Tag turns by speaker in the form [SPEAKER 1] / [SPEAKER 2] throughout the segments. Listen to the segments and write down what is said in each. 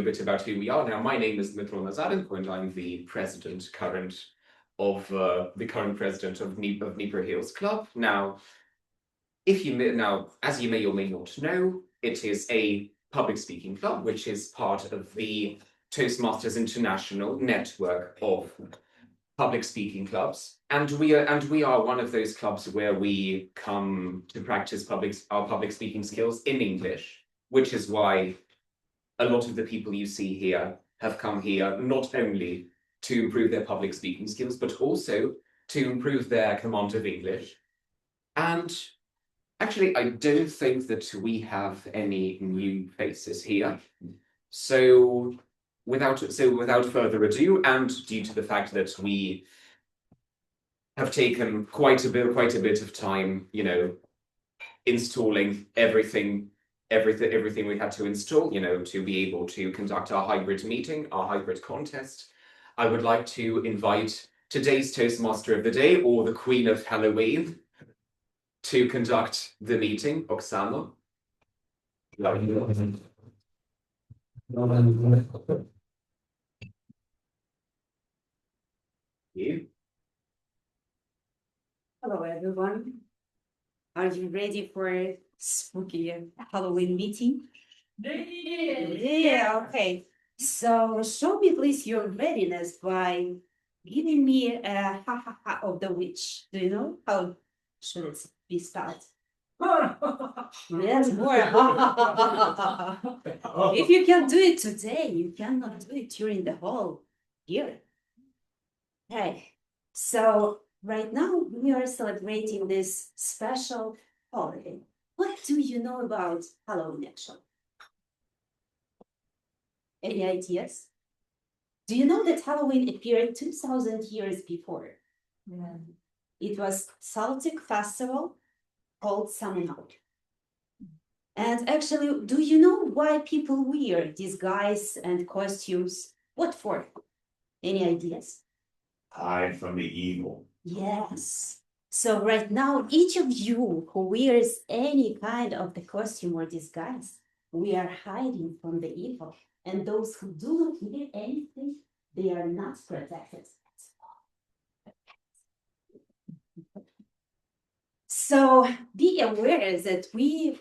[SPEAKER 1] bit about who we are now. My name is Dmytro Nazarenko, and I'm the current president of Dnipro Hills Club. Now, as you may or may not know, it is a public speaking club, which is part of the Toastmasters International network of public speaking clubs, and we are one of those clubs where we come to practice our public speaking skills in English, which is why a lot of the people you see here have come here not only to improve their public speaking skills, but also to improve their command of English. And actually, I don't think that we have any new faces here. So without further ado, and due to the fact that we have taken quite a bit of time, installing everything we had to install, to be able to conduct our hybrid meeting, our hybrid contest, I would like to invite today's Toastmaster of the day, or the Queen of Halloween, to conduct the meeting, Oksana. You.
[SPEAKER 2] Hello, everyone. Are you ready for a spooky Halloween meeting? Yeah, okay. So show me, please, your readiness by giving me a ha of the witch. Do you know how should it be started? Yes, more. If you can do it today, you cannot do it during the whole year. Okay, so right now we are celebrating this special holiday. What do you know about Halloween, actually? Any ideas? Do you know that Halloween appeared 2,000 years before? Yeah. It was Celtic festival called Samhain. And actually, do you know why people wear disguise and costumes? What for? Any ideas?
[SPEAKER 3] Hide from the evil.
[SPEAKER 2] Yes. So right now, each of you who wears any kind of the costume or disguise, we are hiding from the evil. And those who do not wear anything, they are not protected. So be aware that we,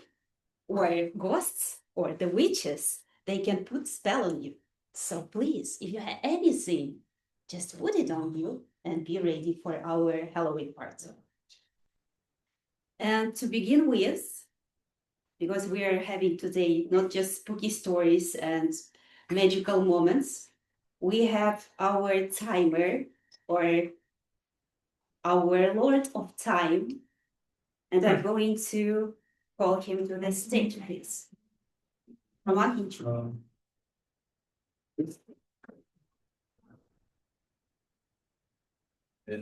[SPEAKER 2] or ghosts, or the witches, they can put spell on you. So please, if you have anything, just put it on you and be ready for our Halloween party. And to begin with, because we are having today not just spooky stories and magical moments, we have our timer, or our Lord of Time, and I'm going to call him to the stage, please. Come on, Hinchuk.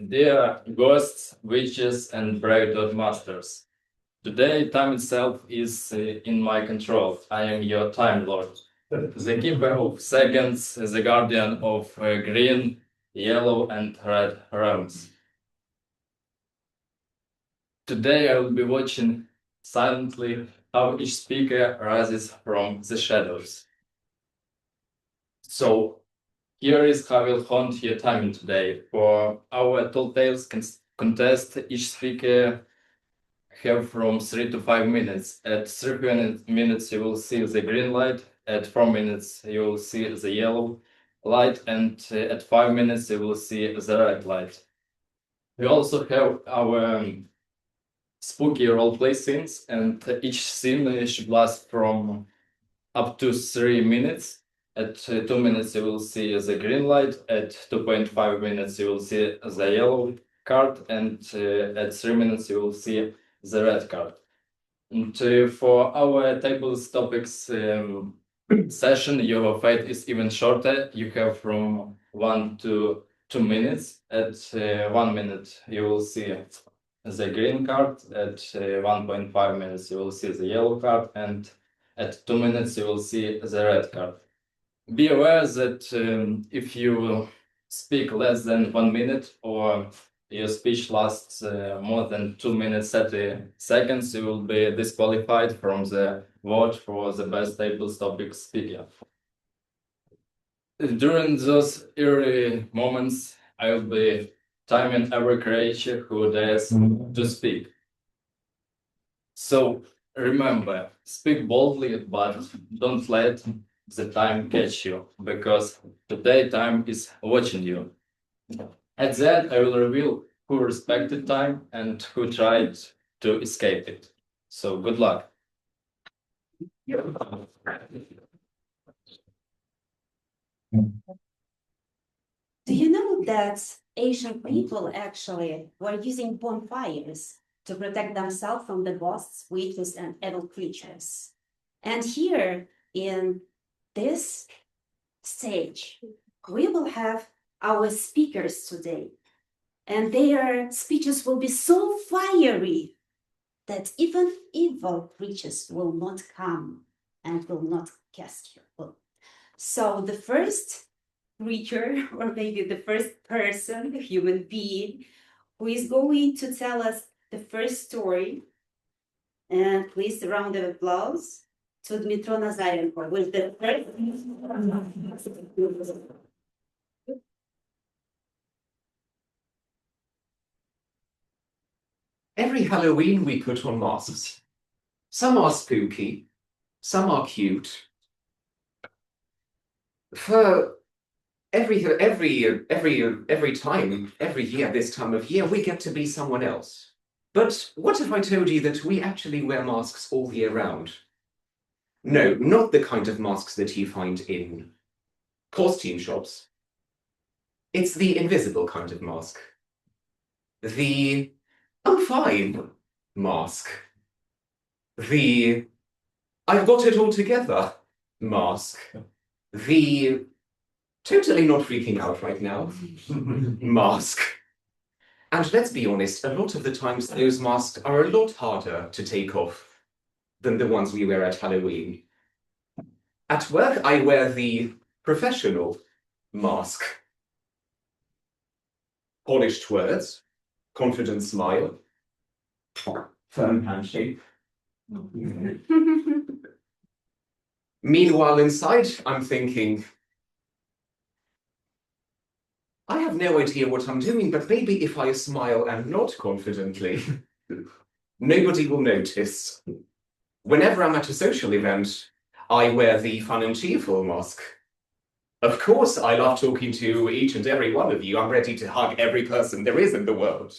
[SPEAKER 4] Dear ghosts, witches, and brave Toastmasters, today time itself is in my control. I am your Time Lord, the keeper of seconds, the guardian of green, yellow, and red realms. Today I will be watching silently how each speaker rises from the shadows. So, here is how we'll haunt your timing today. For our Tall Tales contest, each speaker have from 3 to 5 minutes. At 3 minutes you will see the green light, at 4 minutes you will see the yellow light, and at 5 minutes you will see the red light. We also have our spooky roleplay scenes, and each scene should last from up to 3 minutes. At 2 minutes you will see the green light, at 2.5 minutes you will see the yellow card, and at 3 minutes you will see the red card. And for our tables topics session, your fate is even shorter. You have from 1 to 2 minutes. At 1 minute you will see the green card, at 1.5 minutes you will see the yellow card, and at 2 minutes you will see the red card. Be aware that if you speak less than 1 minute, or your speech lasts more than 2 minutes 30 seconds, you will be disqualified from the vote for the best tables topic speaker. During those early moments, I will be timing every creature who dares to speak. So remember, speak boldly, but don't let the time catch you, because today time is watching you. At the end, I will reveal who respected time and who tried to escape it. So good luck.
[SPEAKER 2] Do you know that ancient people actually were using bonfires to protect themselves from the ghosts, witches, and evil creatures? And here in this stage, we will have our speakers today. And their speeches will be so fiery that even evil creatures will not come and will not cast you. So the first creature, or maybe the first person, human being, who is going to tell us the first story, and please a round of applause to Dmytro Nazarenko with the first.
[SPEAKER 1] Every Halloween we put on masks. Some are spooky, some are cute. For every time, every year, this time of year, we get to be someone else. But what if I told you that we actually wear masks all year round? No, not the kind of masks that you find in costume shops. It's the invisible kind of mask. The I'm fine mask. The I've got it all together mask. The totally not freaking out right now mask. And let's be honest, a lot of the times those masks are a lot harder to take off than the ones we wear at Halloween. At work, I wear the professional mask. Polished words, confident smile, firm handshake. Meanwhile, inside, I'm thinking, I have no idea what I'm doing, but maybe if I smile and nod confidently, nobody will notice. Whenever I'm at a social event, I wear the fun and cheerful mask. Of course, I love talking to each and every one of you. I'm ready to hug every person there is in the world.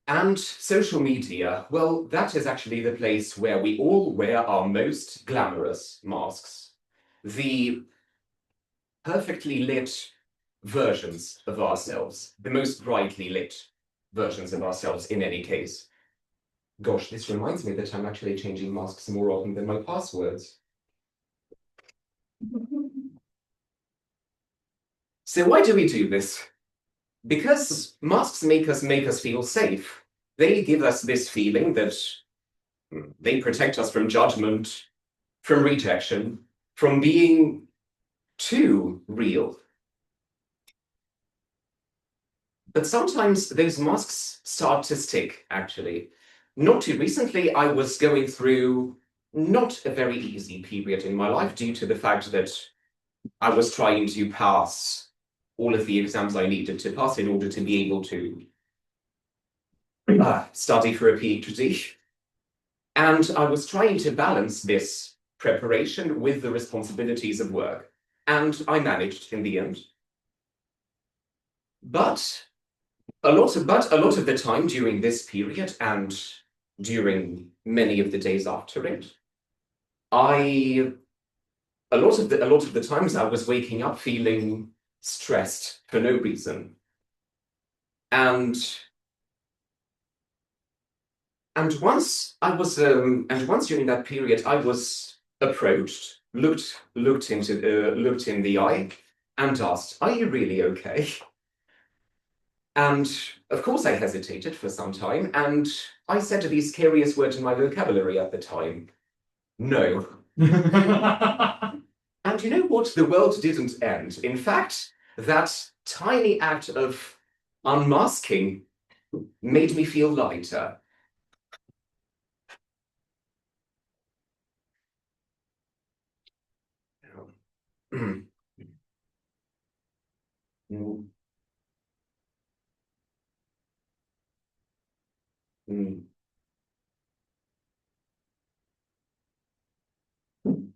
[SPEAKER 1] And social media, well, that is actually the place where we all wear our most glamorous masks. The perfectly lit versions of ourselves, the most brightly lit versions of ourselves in any case. Gosh, this reminds me that I'm actually changing masks more often than my passwords. So why do we do this? Because masks make us feel safe. They give us this feeling that they protect us from judgment, from rejection, from being too real. But sometimes those masks start to stick, actually. Not too recently, I was going through not a very easy period in my life due to the fact that I was trying to pass all of the exams I needed to pass in order to be able to study for a PhD. And I was trying to balance this preparation with the responsibilities of work. And I managed in the end. But a lot of the time during this period and during many of the days after it, a lot of the times I was waking up feeling stressed for no reason. And once during that period I was approached, looked in the eye and asked, "Are you really okay?" And of course I hesitated for some time, and I said the scariest word in my vocabulary at the time, "No." And you know what? The world didn't end. In fact, that tiny act of unmasking made me feel lighter. Mm. Mm.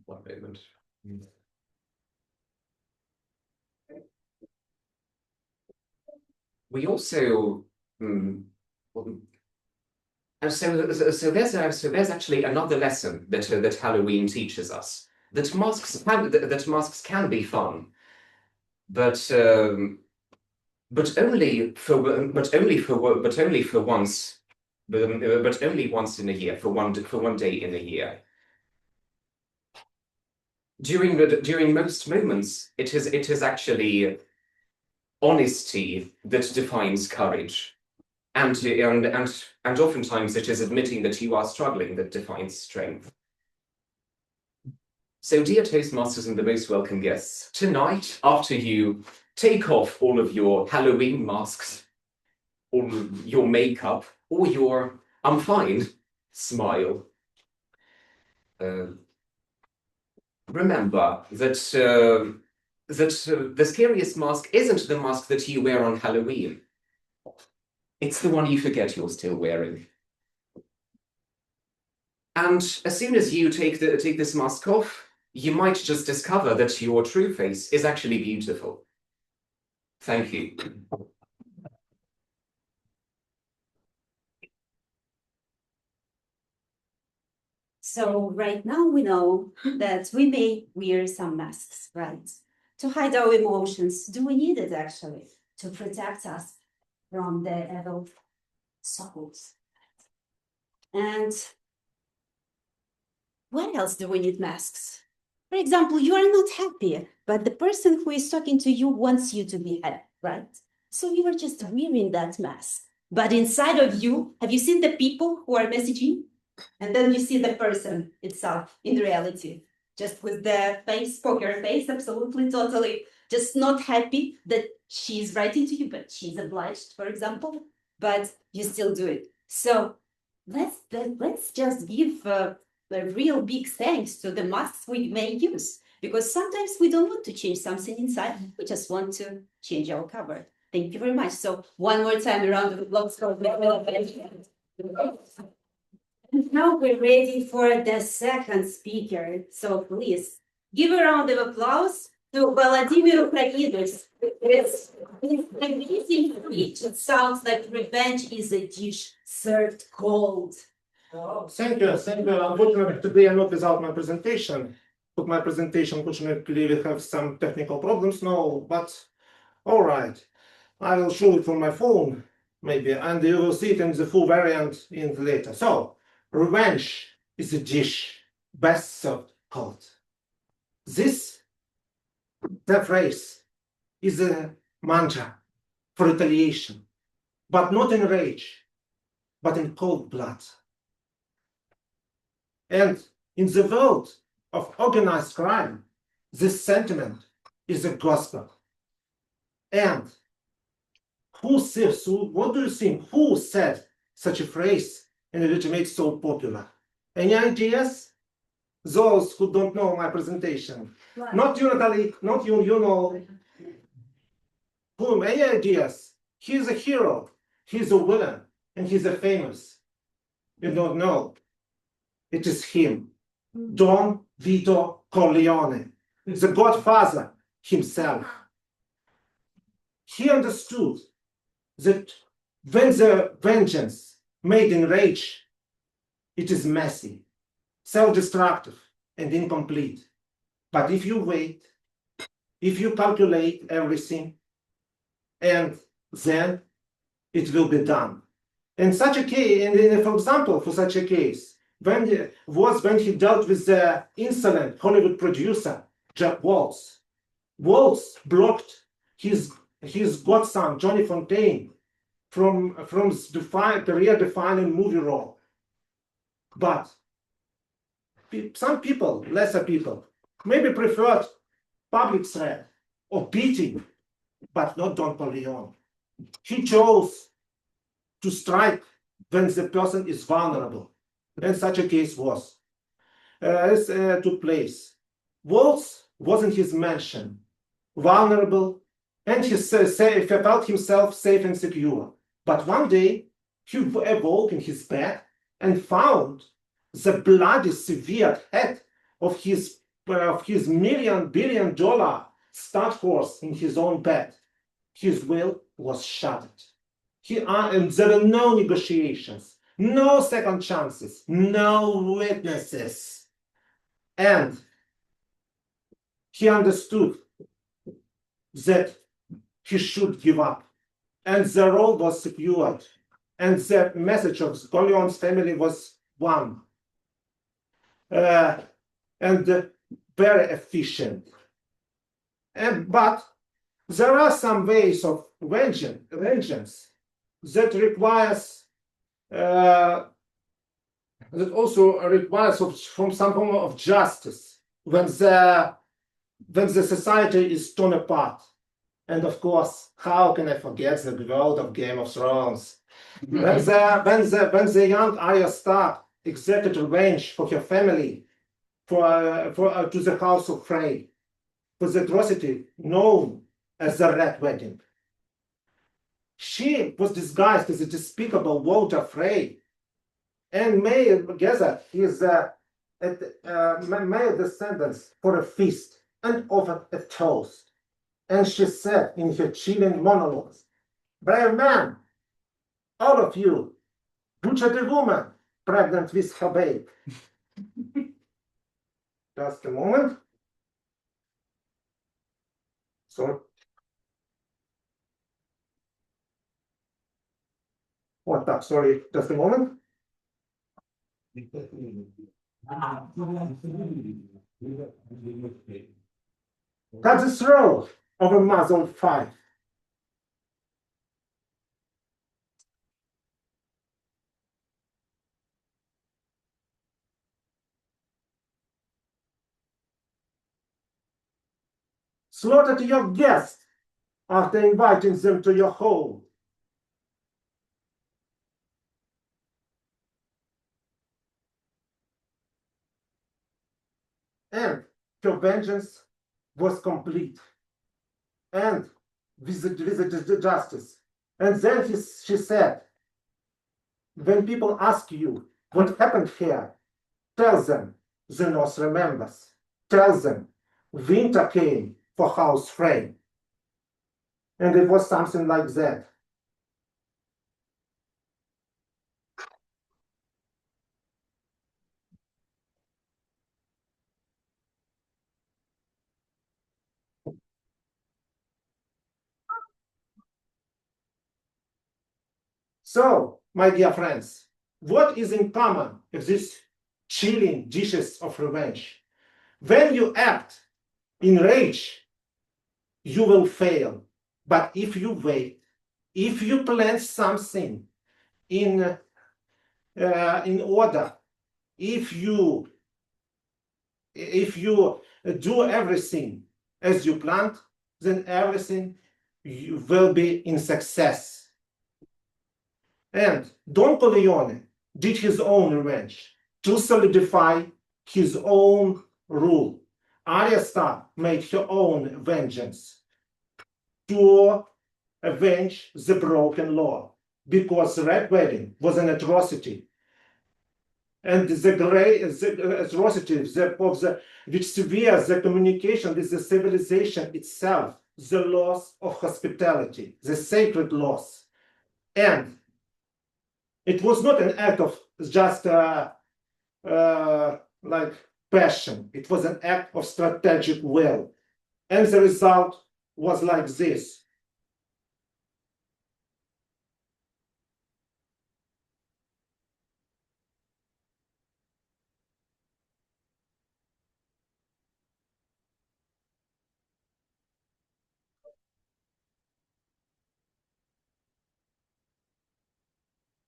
[SPEAKER 1] One moment. We also, and so there's actually another lesson that Halloween teaches us, that masks can be fun, but only for once, but only once in a year, for one day in a year. During most moments, it is actually honesty that defines courage, and oftentimes it is admitting that you are struggling that defines strength. So, dear Toastmasters and the most welcome guests, tonight, after you take off all of your Halloween masks, all of your makeup, or your "I'm fine" smile, remember that the scariest mask isn't the mask that you wear on Halloween. It's the one you forget you're still wearing. And as soon as you take this mask off, you might just discover that your true face is actually beautiful. Thank you.
[SPEAKER 2] So right now we know that we may wear some masks, right? To hide our emotions. Do we need it actually to protect us from the evil souls? And what else do we need masks? For example, you are not happy, but the person who is talking to you wants you to be happy, right? So you are just wearing that mask. But inside of you, have you seen the people who are messaging? And then you see the person itself in reality, just with the face, poker face, absolutely, totally, just not happy that she's writing to you, but she's obliged, for example, but you still do it. So let's just give a real big thanks to the masks we may use, because sometimes we don't want to change something inside, we just want to change our cover. Thank you very much. So one more time, a round of applause for and now we're ready for the second speaker. So please give a round of applause to Volodymyr Ukrainets. It's amazing speech. It sounds like revenge is a dish served cold.
[SPEAKER 5] Oh, thank you. Unfortunately, today I'm not without my presentation. But my presentation, unfortunately, we have some technical problems now, but all right. I will show it from my phone, maybe, and you will see it in the full variant in later. So, revenge is a dish best served cold. The phrase, is a mantra for retaliation, but not in rage, but in cold blood. And in the world of organized crime, this sentiment is a gospel. And what do you think? Who said such a phrase and which made it so popular? Any ideas? Those who don't know my presentation.
[SPEAKER 2] Right.
[SPEAKER 5] Not you, Nataly, not you, you know. Whom? Any ideas? He's a hero, he's a villain, and he's a famous. You don't know. It is him, Don Vito Corleone, the godfather himself. He understood that when the vengeance made in rage, it is messy, self-destructive, and incomplete. But if you wait, if you calculate everything, and then it will be done. In such a case, for example, for such a case, when he dealt with the insolent Hollywood producer, Jack Waltz. Waltz blocked his godson, Johnny Fontaine, from career-defining movie role. But some people, lesser people, maybe preferred public threat or beating, but not Don Corleone. He chose to strike when the person is vulnerable. And such a case took place. Waltz was in his mansion, vulnerable, and he felt himself safe and secure. But one day, he awoke in his bed and found the bloody, severed head of his billion-dollar stud horse in his own bed. His will was shattered. And there were no negotiations, no second chances, no witnesses. And he understood that he should give up. And the role was secured. And the message of Corleone's family was one. And very efficient. But there are some ways of vengeance that requires that also requires from some form of justice when the society is torn apart. And of course, how can I forget the world of Game of Thrones? when the young Arya Stark exacted revenge for her family, to the house of Frey, for the atrocity known as the Red Wedding. She was disguised as a despicable Walter Frey, and made gather his male descendants for a feast and offered a toast. And she said in her chilling monologues, "Brave man, all of you, butchered a woman pregnant with her babe." Just a moment. So, what up? Sorry, just a moment. Cut the throat of a muzzled fight. Slaughtered your guests after inviting them to your home. And her vengeance was complete. And with the justice. And then she said, when people ask you what happened here, tell them the North remembers. Tell them winter came for House Frey. And it was something like that. So, my dear friends, what is in common with these chilling dishes of revenge? When you act in rage, you will fail. But if you wait, if you plan something in order, if you do everything as you planned, then everything will be in success. And Don Corleone did his own revenge to solidify his own rule. Arya Stark made her own vengeance to avenge the broken law, because the Red Wedding was an atrocity. And the atrocity which severed the communication with the civilization itself, the loss of hospitality, the sacred loss. And it was not an act of just like passion. It was an act of strategic will. And the result was like this.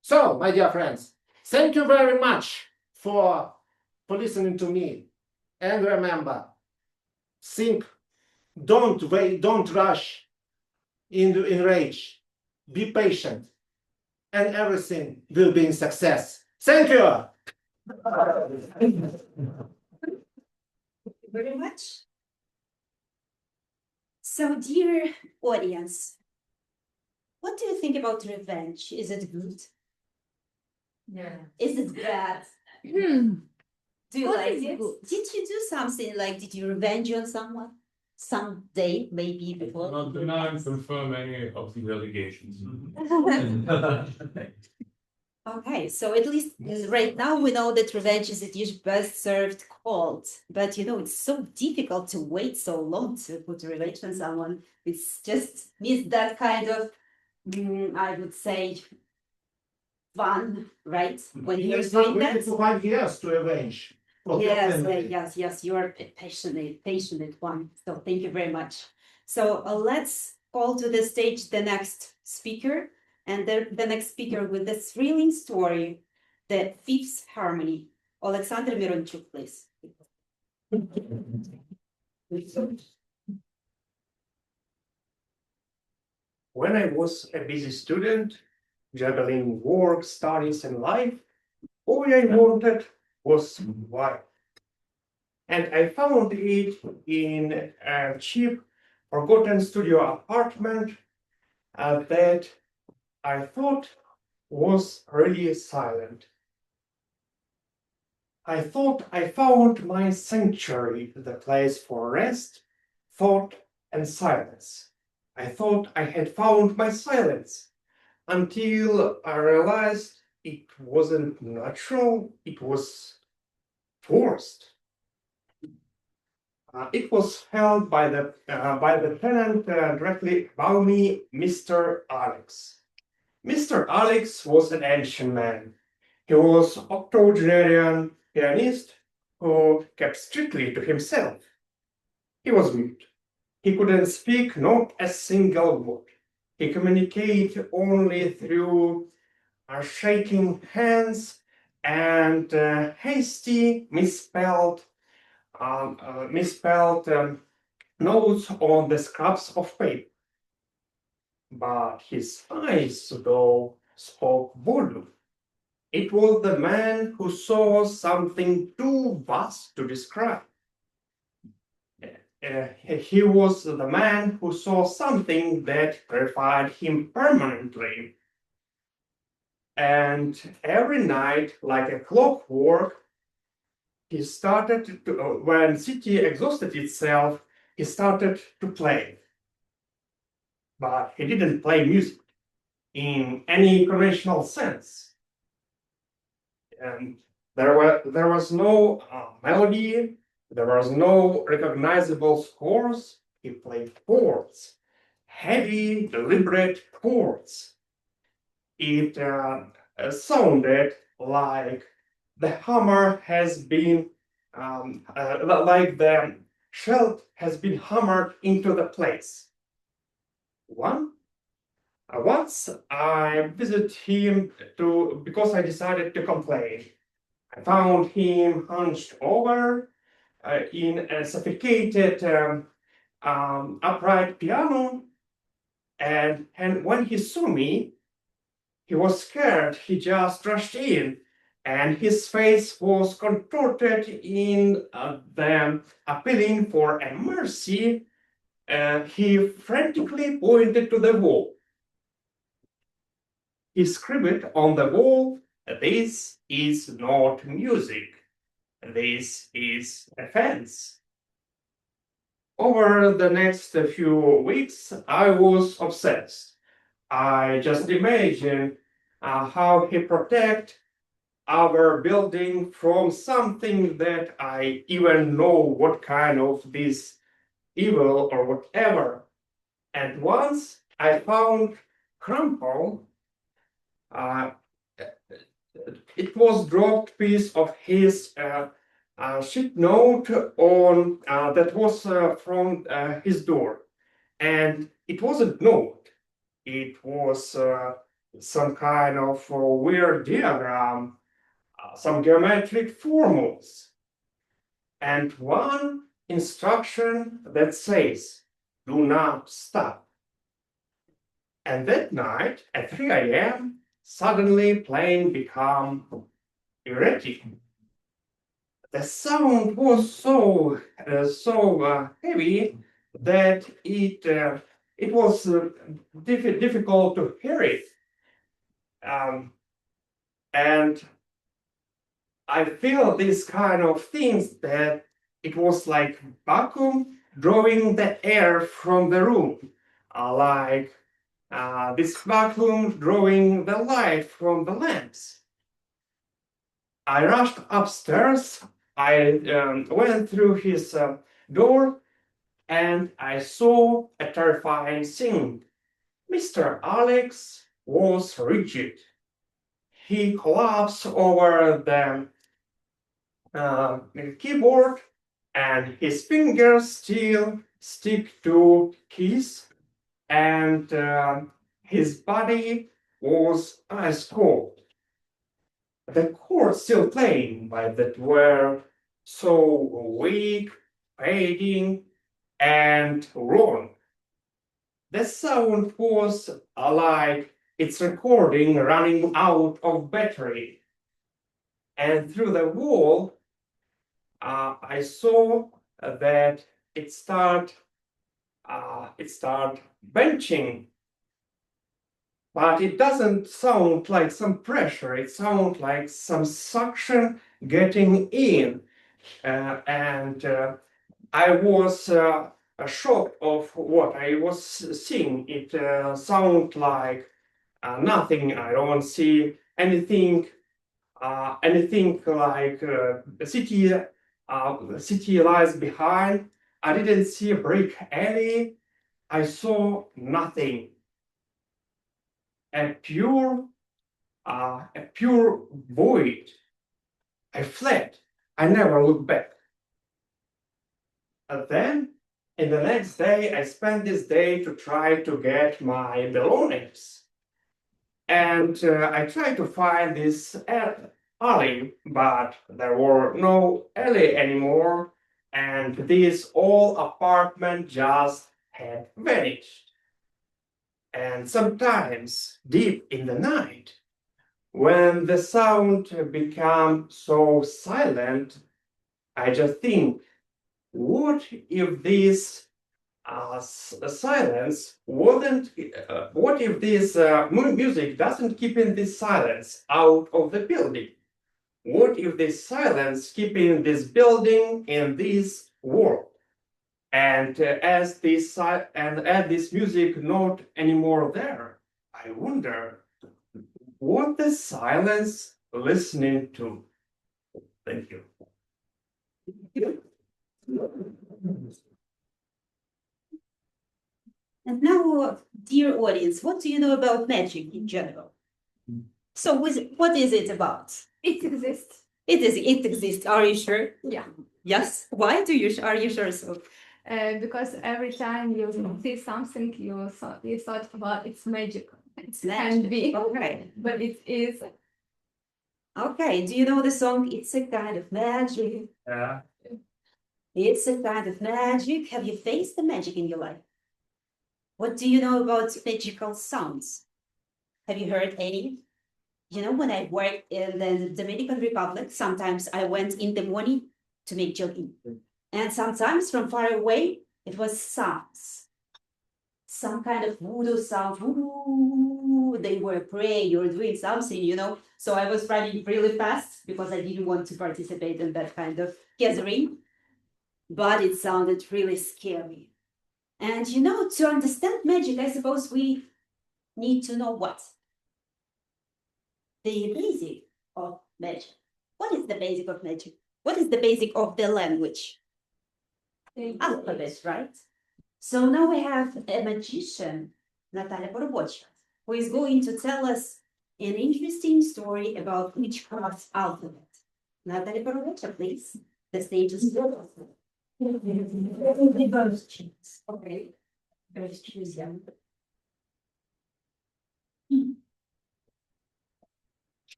[SPEAKER 5] So, my dear friends, thank you very much for listening to me. And remember, think, don't wait, don't rush in rage. Be patient, and everything will be in success. Thank you.
[SPEAKER 2] Very much. So, dear audience, what do you think about revenge? Is it good?
[SPEAKER 6] Yeah.
[SPEAKER 2] Is it bad? Do you
[SPEAKER 6] What
[SPEAKER 2] like
[SPEAKER 6] is
[SPEAKER 2] it?
[SPEAKER 6] good?
[SPEAKER 2] Did you do something like, did you revenge on someone? Someday, maybe before?
[SPEAKER 3] Not deny and confirm any of the allegations.
[SPEAKER 2] Okay, so at least right now we know that revenge is a dish best served cold. But you know, it's so difficult to wait so long to put revenge on someone. It's just needs that kind of, I would say, fun, right? When you're
[SPEAKER 5] It's not
[SPEAKER 2] doing
[SPEAKER 5] waiting
[SPEAKER 2] that.
[SPEAKER 5] for 5 years to avenge. of your
[SPEAKER 2] Yes,
[SPEAKER 5] enemy.
[SPEAKER 2] yes, you are a passionate one. So thank you very much. So let's call to the stage the next speaker, and the next speaker with the thrilling story, the Fifth Harmony. Oleksandr Myronchuk, please.
[SPEAKER 7] When I was a busy student, juggling work, studies, and life, all I wanted was wife. And I found it in a cheap, forgotten studio apartment that I thought was really silent. I thought I found my sanctuary, the place for rest, thought, and silence. I thought I had found my silence until I realized it wasn't natural, it was forced. It was held by the tenant directly above me, Mr. Alex. Mr. Alex was an ancient man. He was octogenarian pianist who kept strictly to himself. He was mute. He couldn't speak not a single word. He communicated only through shaking hands and hasty misspelled notes on the scraps of paper. But his eyes, though, spoke volume. It was the man who saw something too vast to describe. He was the man who saw something that terrified him permanently. And every night, like a clockwork, he started to, when city exhausted itself, he started to play. But he didn't play music in any conventional sense. And there was no melody, there was no recognizable scores. He played chords, heavy, deliberate chords. It sounded like the hammer has been, like the shell has been hammered into the place. Once I visited him because I decided to complain. I found him hunched over in a suffocated upright piano, and when he saw me, he was scared. He just rushed in, and his face was contorted in the appealing for a mercy. He frantically pointed to the wall. He scribbled on the wall, "This is not music. This is a fence." Over the next few weeks, I was obsessed. I just imagined how he protect our building from something that I even know what kind of this evil or whatever. And once I found crumple. It was dropped piece of his sheet note on that was from his door, and it wasn't note. It was some kind of weird diagram, some geometric formulas, and one instruction that says, "Do not stop." And that night at 3 a.m., suddenly playing became erratic. The sound was so heavy that it was difficult to hear it. And I feel this kind of things that it was like vacuum drawing the air from the room, like this vacuum drawing the light from the lamps. I rushed upstairs. I went through his door and I saw a terrifying thing. Mr. Alex was rigid. He collapsed over the keyboard and his fingers still stick to keys and his body was ice cold. The chords still playing, but that were so weak, fading, and wrong. The sound was like its recording running out of battery. And through the wall, I saw that it start benching, but it doesn't sound like some pressure. It sounds like some suction getting in, and I was shocked of what I was seeing. It sounded like nothing. I don't see anything like the city lies behind. I didn't see a brick alley. I saw nothing. A pure void. I fled. I never looked back. And then, in the next day, I spent this day to try to get my belongings. And I tried to find this alley, but there were no alley anymore, and this old apartment just had vanished. And sometimes, deep in the night, when the sound becomes so silent, I just think, what if this silence wouldn't, what if this music doesn't keep in this silence out of the building? What if this silence keeping this building in this world? And as this music not anymore there, I wonder what the silence listening to. Thank you.
[SPEAKER 2] And now, dear audience, what do you know about magic in general? So, what is it about?
[SPEAKER 6] It exists.
[SPEAKER 2] It exists. Are you sure?
[SPEAKER 6] Yeah.
[SPEAKER 2] Yes. Why are you sure so?
[SPEAKER 6] Because every time you see something, you thought about it's magic.
[SPEAKER 2] It's
[SPEAKER 6] Can
[SPEAKER 2] magic.
[SPEAKER 6] be,
[SPEAKER 2] Okay.
[SPEAKER 6] but it is.
[SPEAKER 2] Okay. Do you know the song "It's a Kind of Magic"?
[SPEAKER 7] Yeah.
[SPEAKER 2] It's a kind of magic. Have you faced the magic in your life? What do you know about magical sounds? Have you heard any? You know, when I worked in the Dominican Republic, sometimes I went in the morning to make jogging. And sometimes from far away, it was sounds. Some kind of voodoo sound. Ooh, they were praying or doing something, you know. So I was running really fast because I didn't want to participate in that kind of gathering. But it sounded really scary. And you know, to understand magic, I suppose we need to know what? The basic of magic. What is the basic of magic? What is the basic of the language? Alphabet, right? So now we have a magician, Nataly Parubocha, who is going to tell us an interesting story about Witchcraft Alphabet. Nataly Parubocha, please. The stage is yours. We both choose. Okay. Both choose, yeah.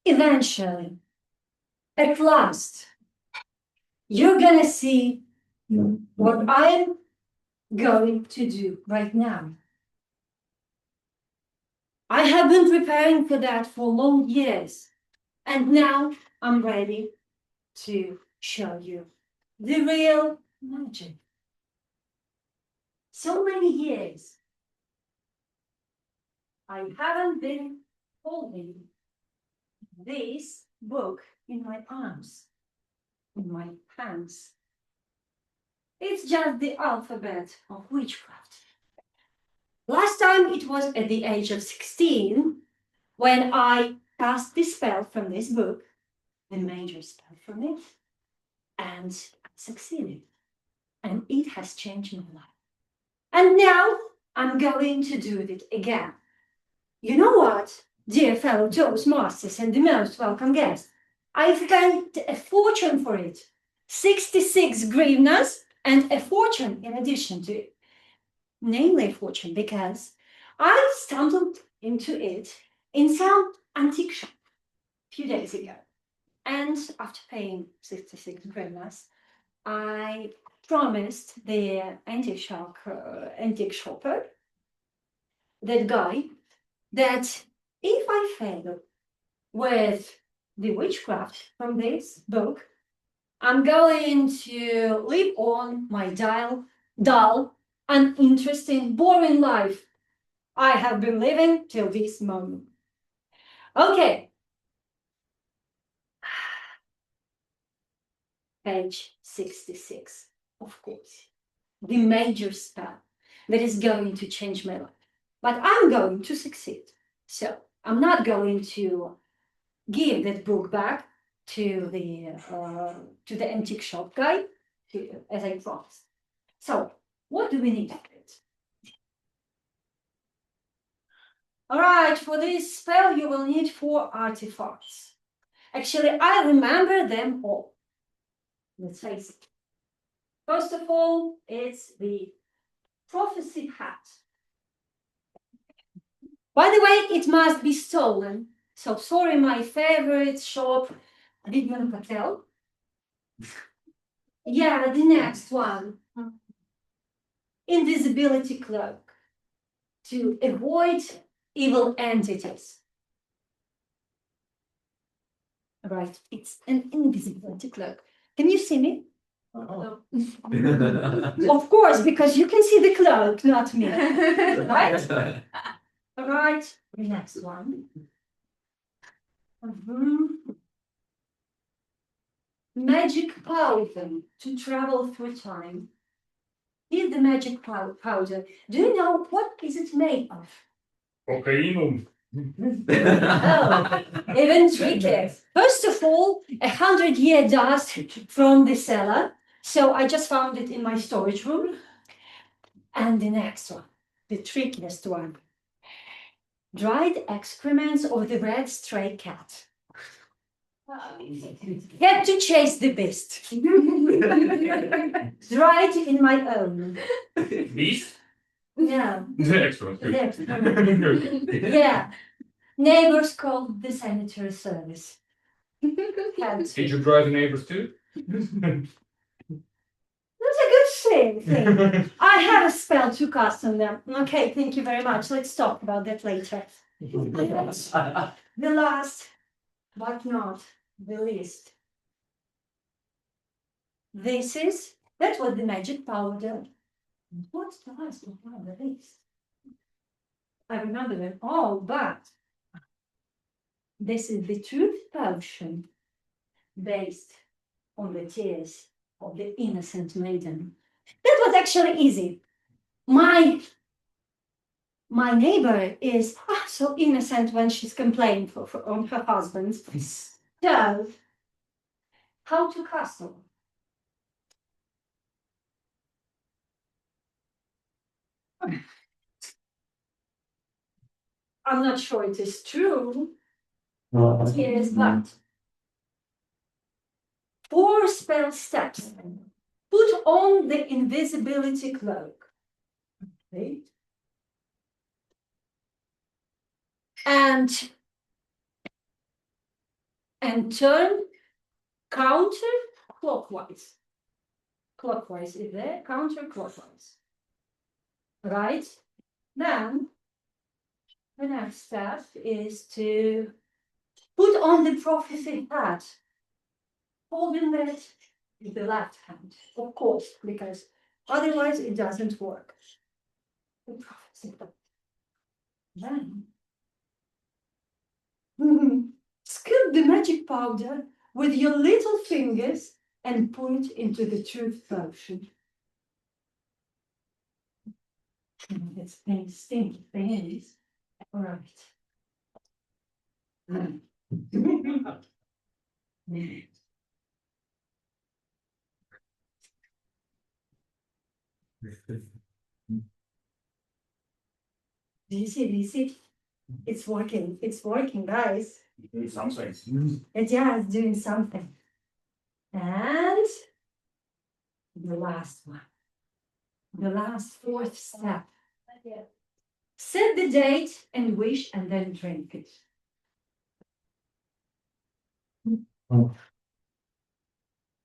[SPEAKER 8] Eventually, at last, you're gonna see what I'm going to do right now. I have been preparing for that for long years, and now I'm ready to show you the real magic. so many years, I haven't been holding this book in my arms, in my hands. It's just the alphabet of witchcraft. Last time it was at the age of 16 when I cast the spell from this book, the major spell from it, and succeeded. And it has changed my life. And now I'm going to do it again. You know what, dear fellow Toastmasters and the most welcome guests? I've gained a fortune for it. 66 grivnas and a fortune in addition to it. Namely a fortune because I stumbled into it in some antique shop a few days ago. And after paying 66 grivnas, I promised the antique shopper, that guy, that if I fail with the witchcraft from this book, I'm going to live on my dull, uninteresting, boring life I have been living till this moment. Okay. Page 66, of course. The major spell that is going to change my life. But I'm going to succeed. So I'm not going to give that book back to the antique shop guy, as I promised. So what do we need for it? All right, for this spell you will need 4 artifacts. Actually, I remember them all. Let's face it. First of all, it's the prophecy hat. By the way, it must be stolen. So sorry, my favorite shop, Vivian Patel. Yeah, the next one. Invisibility cloak to avoid evil entities. Right, it's an invisibility cloak. Can you see me?
[SPEAKER 3] Oh.
[SPEAKER 8] Of course, because you can see the cloak, not me. Right? All right, the next one. Magic powder to travel through time. Here's the magic powder. Do you know what is it made of?
[SPEAKER 3] Cocaine.
[SPEAKER 8] Oh, even trickier. First of all, 100-year dust from the cellar. So I just found it in my storage room. And the next one, the trickiest one. Dried excrements of the red stray cat. Had to chase the beast. Dried in my own.
[SPEAKER 3] Beast?
[SPEAKER 8] Yeah.
[SPEAKER 3] Excellent. Good.
[SPEAKER 8] Yeah. Neighbors called the sanitary service.
[SPEAKER 3] Did you drive the neighbors too?
[SPEAKER 8] That's a good thing. I have a spell to cast on them. Okay, thank you very much. Let's talk about that later. The last, but not the least. That was the magic powder. What's the last one? The least? I remember them all, but this is the truth potion based on the tears of the innocent maiden. That was actually easy. My neighbor is so innocent when she's complaining on her husband. So, how to castle? I'm not sure it is true. Yes, but 4 spell steps. Put on the invisibility cloak. Okay. And turn counterclockwise. Clockwise is there, counterclockwise. Right? Then the next step is to put on the prophecy hat, holding it with the left hand, of course, because otherwise it doesn't work. the prophecy. Then scoop the magic powder with your little fingers and pour it into the truth potion. It's very stinky things. All right. Do you see? It's working, guys.
[SPEAKER 3] Something.
[SPEAKER 8] Yeah, it's doing something. And the last one, the last fourth step. Set the date and wish and then drink it.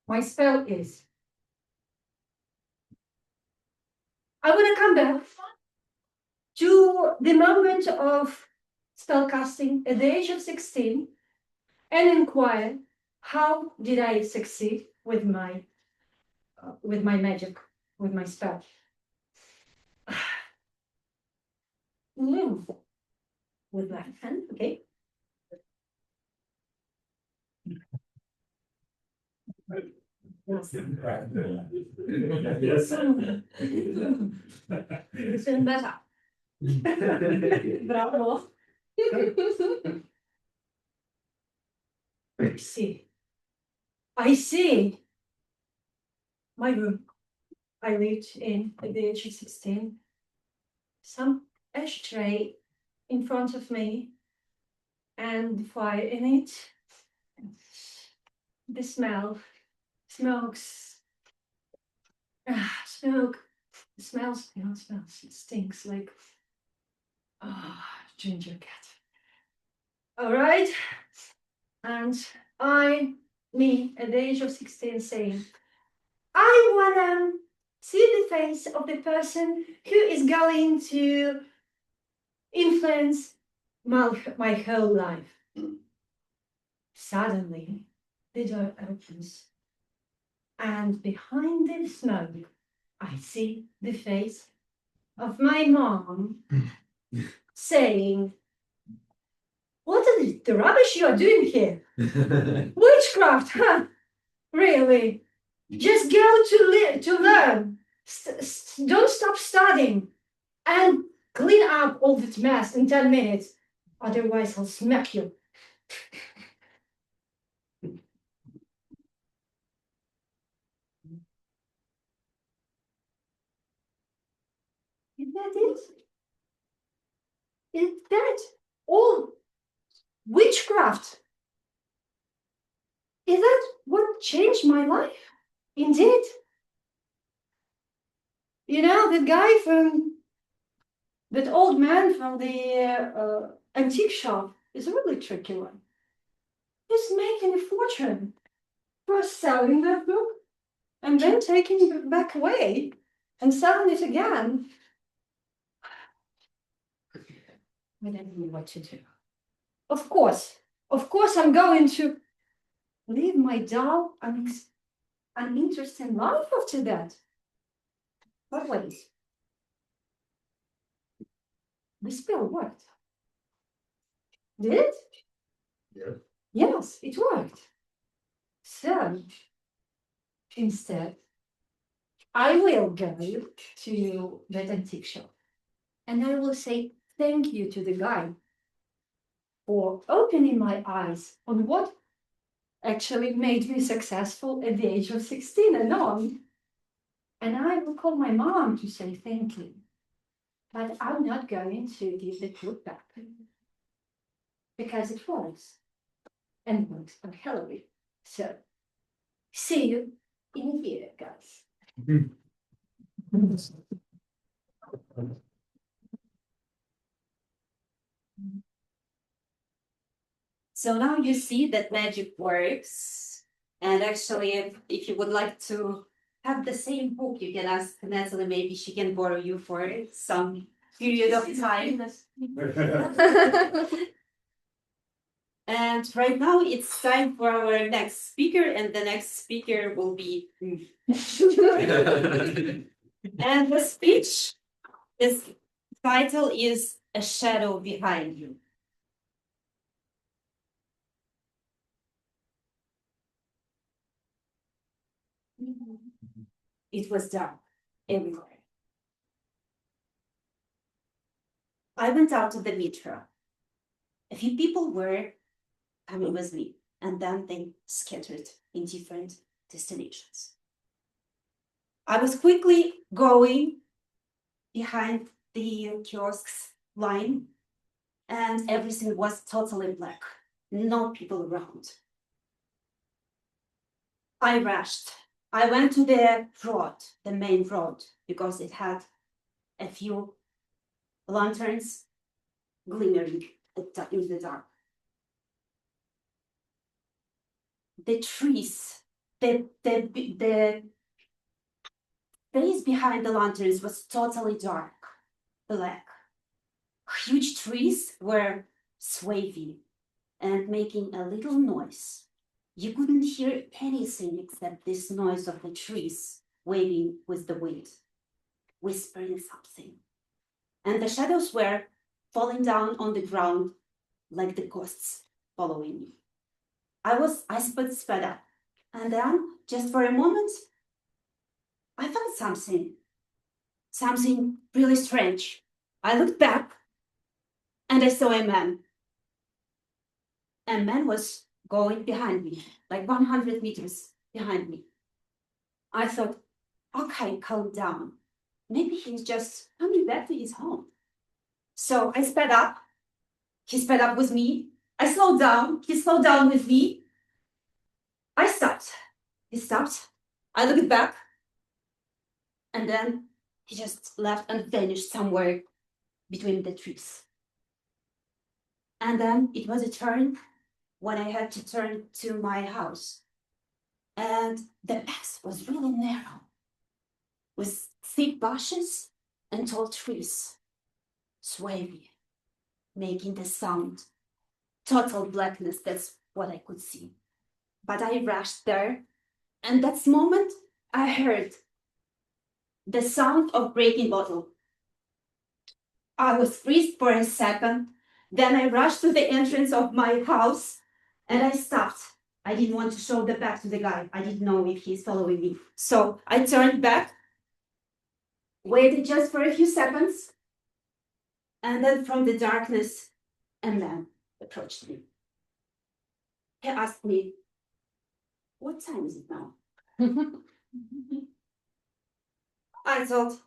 [SPEAKER 8] My spell is, I want to come back to the moment of spellcasting at the age of 16 and inquire how did I succeed with my magic, with my spell. With that hand, okay. Yes.
[SPEAKER 3] Yes.
[SPEAKER 8] It's been better. Bravo. I see. My room. I lived in at the age of 16. Some ashtray in front of me and the fire in it. The smell. Smokes. Smoke. It smells. It stinks like ginger cat. All right. And me, at the age of 16, saying, I wanna see the face of the person who is going to influence my whole life. Suddenly, the door opens, and behind the smoke, I see the face of my mom saying, what is the rubbish you are doing here? Witchcraft, huh? Really? Just go to learn. Don't stop studying. And clean up all that mess in 10 minutes. Otherwise, I'll smack you. Is that it? Is that all witchcraft? Is that what changed my life? Indeed. You know, that old man from the antique shop is a really tricky one. He's making a fortune for selling that book and then taking it back away and selling it again. I don't know what to do. Of course, I'm going to live my dull, uninteresting life after that. But wait, the spell worked. Did it?
[SPEAKER 3] Yeah.
[SPEAKER 8] Yes, it worked. So, instead, I will go to that antique shop and I will say thank you to the guy for opening my eyes on what actually made me successful at the age of 16 and on. And I will call my mom to say thank you. But I'm not going to give the book back because it works and works on Halloween. So, see you in a year, guys.
[SPEAKER 2] So now you see that magic works. And actually, if you would like to have the same book, you can ask Nataly, maybe she can borrow you for some period of time. And right now it's time for our next speaker, and the next speaker will be and the speech is Title is A Shadow Behind You. It was dark everywhere. I went out to the Dnipro. A few people were coming with me, and then they scattered in different destinations. I was quickly going behind the kiosks line, and everything was totally black. No people around. I rushed. I went to the road, the main road, because it had a few lanterns glimmering in the dark. The trees, the space behind the lanterns was totally dark, black. Huge trees were swaying and making a little noise. You couldn't hear anything except this noise of the trees waving with the wind, whispering something. And the shadows were falling down on the ground like the ghosts following me. I sped up, and then, just for a moment, I felt something really strange. I looked back, and I saw a man. A man was going behind me, like 100 meters behind me. I thought, okay, calm down. Maybe he's just coming back to his home. So I sped up. He sped up with me. I slowed down. He slowed down with me. I stopped. He stopped. I looked back. And then he just left and vanished somewhere between the trees. And then it was a turn when I had to turn to my house. And the path was really narrow, with thick bushes and tall trees, swaying, making the sound. Total blackness, that's what I could see. But I rushed there, and that moment I heard the sound of breaking bottle. I was freezed for a second. Then I rushed to the entrance of my house, and I stopped. I didn't want to show the back to the guy. I didn't know if he's following me. So I turned back, waited just for a few seconds, and then from the darkness, a man approached me. He asked me, "What time is it now?" I thought,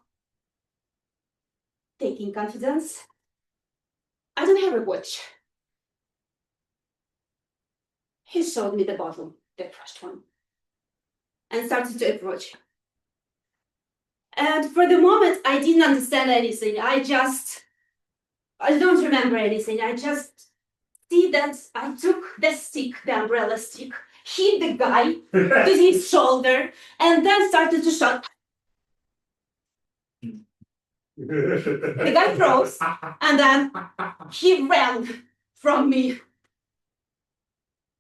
[SPEAKER 2] taking confidence, I don't have a watch. He showed me the bottle, the crushed one, and started to approach. And for the moment, I didn't understand anything. I don't remember anything. I just see that I took the stick, the umbrella stick, hit the guy with his shoulder, and then started to shot. The guy froze, and then he ran from me.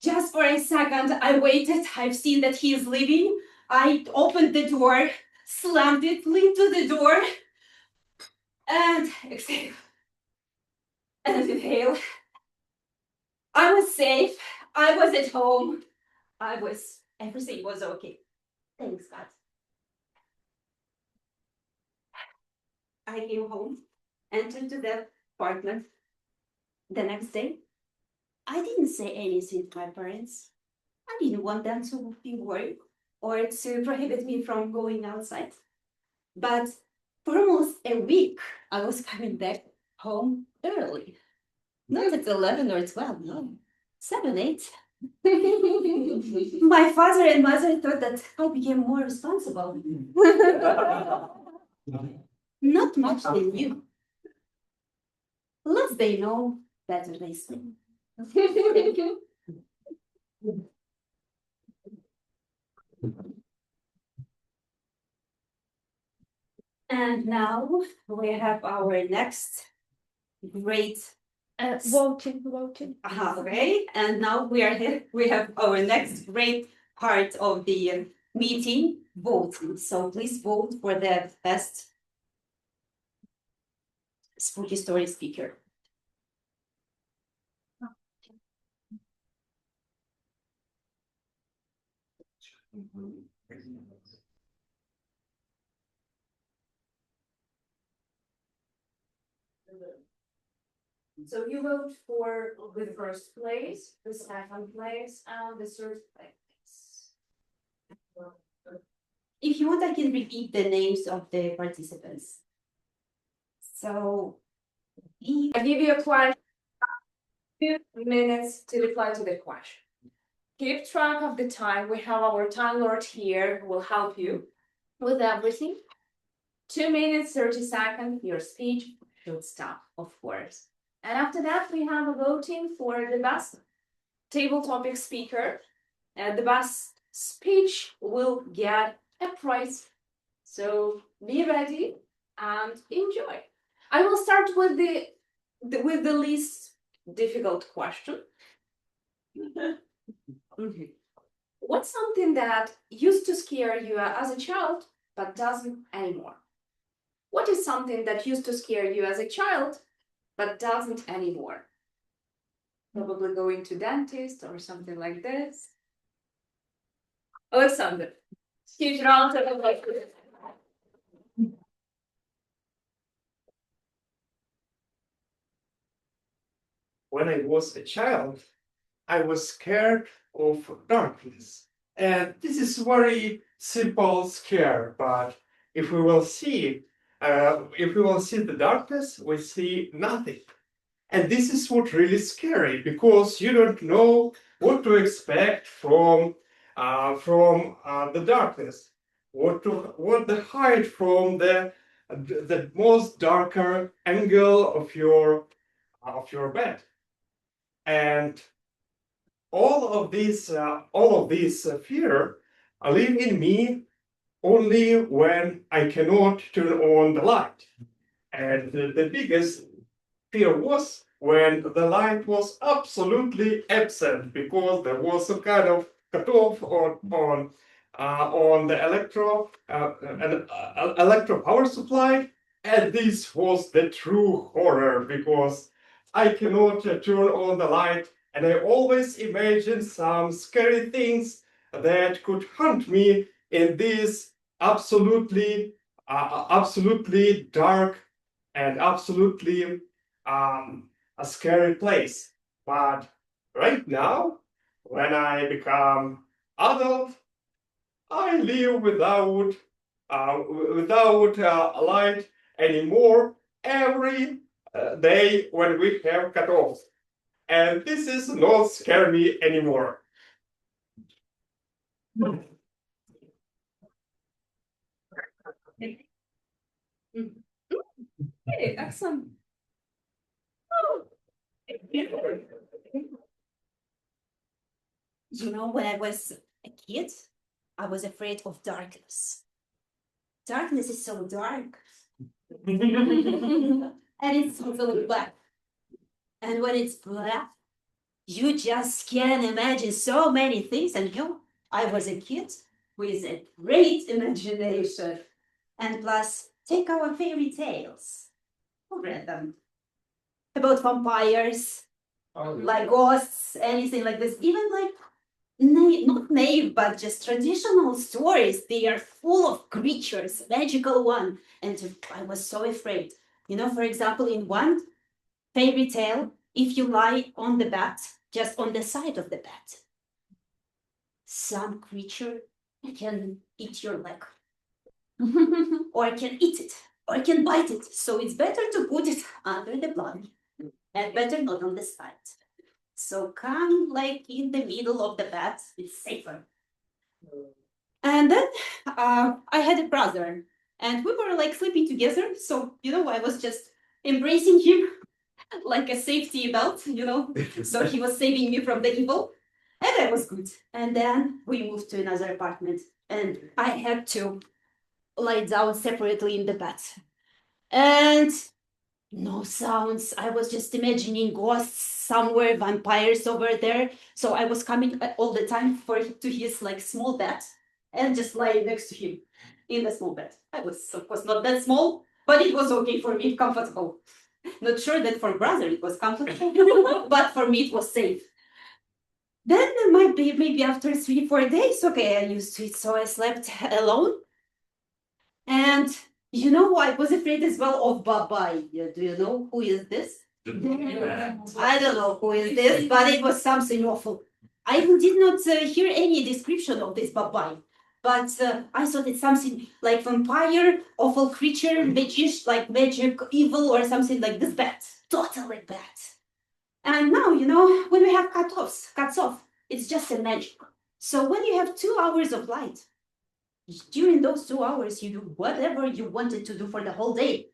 [SPEAKER 2] Just for a second, I waited. I've seen that he is leaving. I opened the door, slammed it, leaned to the door, and exhale. And inhale. I was safe. I was at home. Everything was okay. Thanks, God. I came home, entered to the apartment. The next day, I didn't say anything to my parents. I didn't want them to be worried or to prohibit me from going outside. But for almost a week, I was coming back home early. Not at 11 or 12, no. 7, 8. My father and mother thought that I became more responsible. Not much they knew. Less they know, better they sleep. And now we have our next great
[SPEAKER 6] Voting.
[SPEAKER 2] okay. And now we are here. We have our next great part of the meeting, voting. So please vote for the best spooky story speaker.
[SPEAKER 9] So you vote for the first place, the second place, and the third place.
[SPEAKER 2] If you want, I can repeat the names of the participants. So,
[SPEAKER 9] I give you a question, 2 minutes to reply to the question. Keep track of the time. We have our Time Lord here who will help you with everything. 2 minutes, 30 seconds, your speech should stop, of course. And after that, we have a voting for the best table topic speaker. The best speech will get a prize. So be ready and enjoy. I will start with the least difficult question. What's something that used to scare you as a child but doesn't anymore? What is something that used to scare you as a child but doesn't anymore? Probably going to dentist or something like this. Oleksandr, huge round of applause.
[SPEAKER 7] When I was a child, I was scared of darkness. And this is very simple scare, but if we will see the darkness, we see nothing. And this is what really scary, because you don't know what to expect from the darkness, what to hide from the most darker angle of your bed. And all of this fear live in me only when I cannot turn on the light. And the biggest fear was when the light was absolutely absent, because there was some kind of cutoff on the electro power supply, and this was the true horror, because I cannot turn on the light, and I always imagine some scary things that could hunt me in this absolutely dark and absolutely a scary place. But right now, when I become adult, I live without light anymore every day when we have cutoffs. And this is not scare me anymore.
[SPEAKER 9] Hey, excellent.
[SPEAKER 2] you know, when I was a kid, I was afraid of darkness. Darkness is so dark. And it's also black. And when it's black, you just can imagine so many things. And I was a kid with a great imagination. And plus, take our fairy tales. Who read them? About vampires, like ghosts, anything like this. Even like, not naive, but just traditional stories. They are full of creatures, magical one. And I was so afraid. For example, in one fairy tale, if you lie on the bed, just on the side of the bed, some creature can eat your leg. Or can eat it, or can bite it. So it's better to put it under the blanket, and better not on the side. So come like in the middle of the bed, it's safer. And then I had a brother, and we were like sleeping together. So, I was just embracing him like a safety belt, So he was saving me from the evil, and I was good. And then we moved to another apartment, and I had to lie down separately in the bed. And no sounds. I was just imagining ghosts somewhere, vampires over there. So I was coming all the time to his like small bed and just lying next to him in the small bed. I was, of course, not that small, but it was okay for me, comfortable. Not sure that for brother it was comfortable, but for me it was safe. Then maybe after 3-4 days, okay, I used to it, so I slept alone. And I was afraid as well of Babai. Do you know who is this? I don't know who is this, but it was something awful. I did not hear any description of this Babai, but I thought it's something like vampire, awful creature, magic, evil, or something like this bad, totally bad. And now, when we have cuts off, it's just a magic. So when you have 2 hours of light, during those 2 hours, you do whatever you wanted to do for the whole day.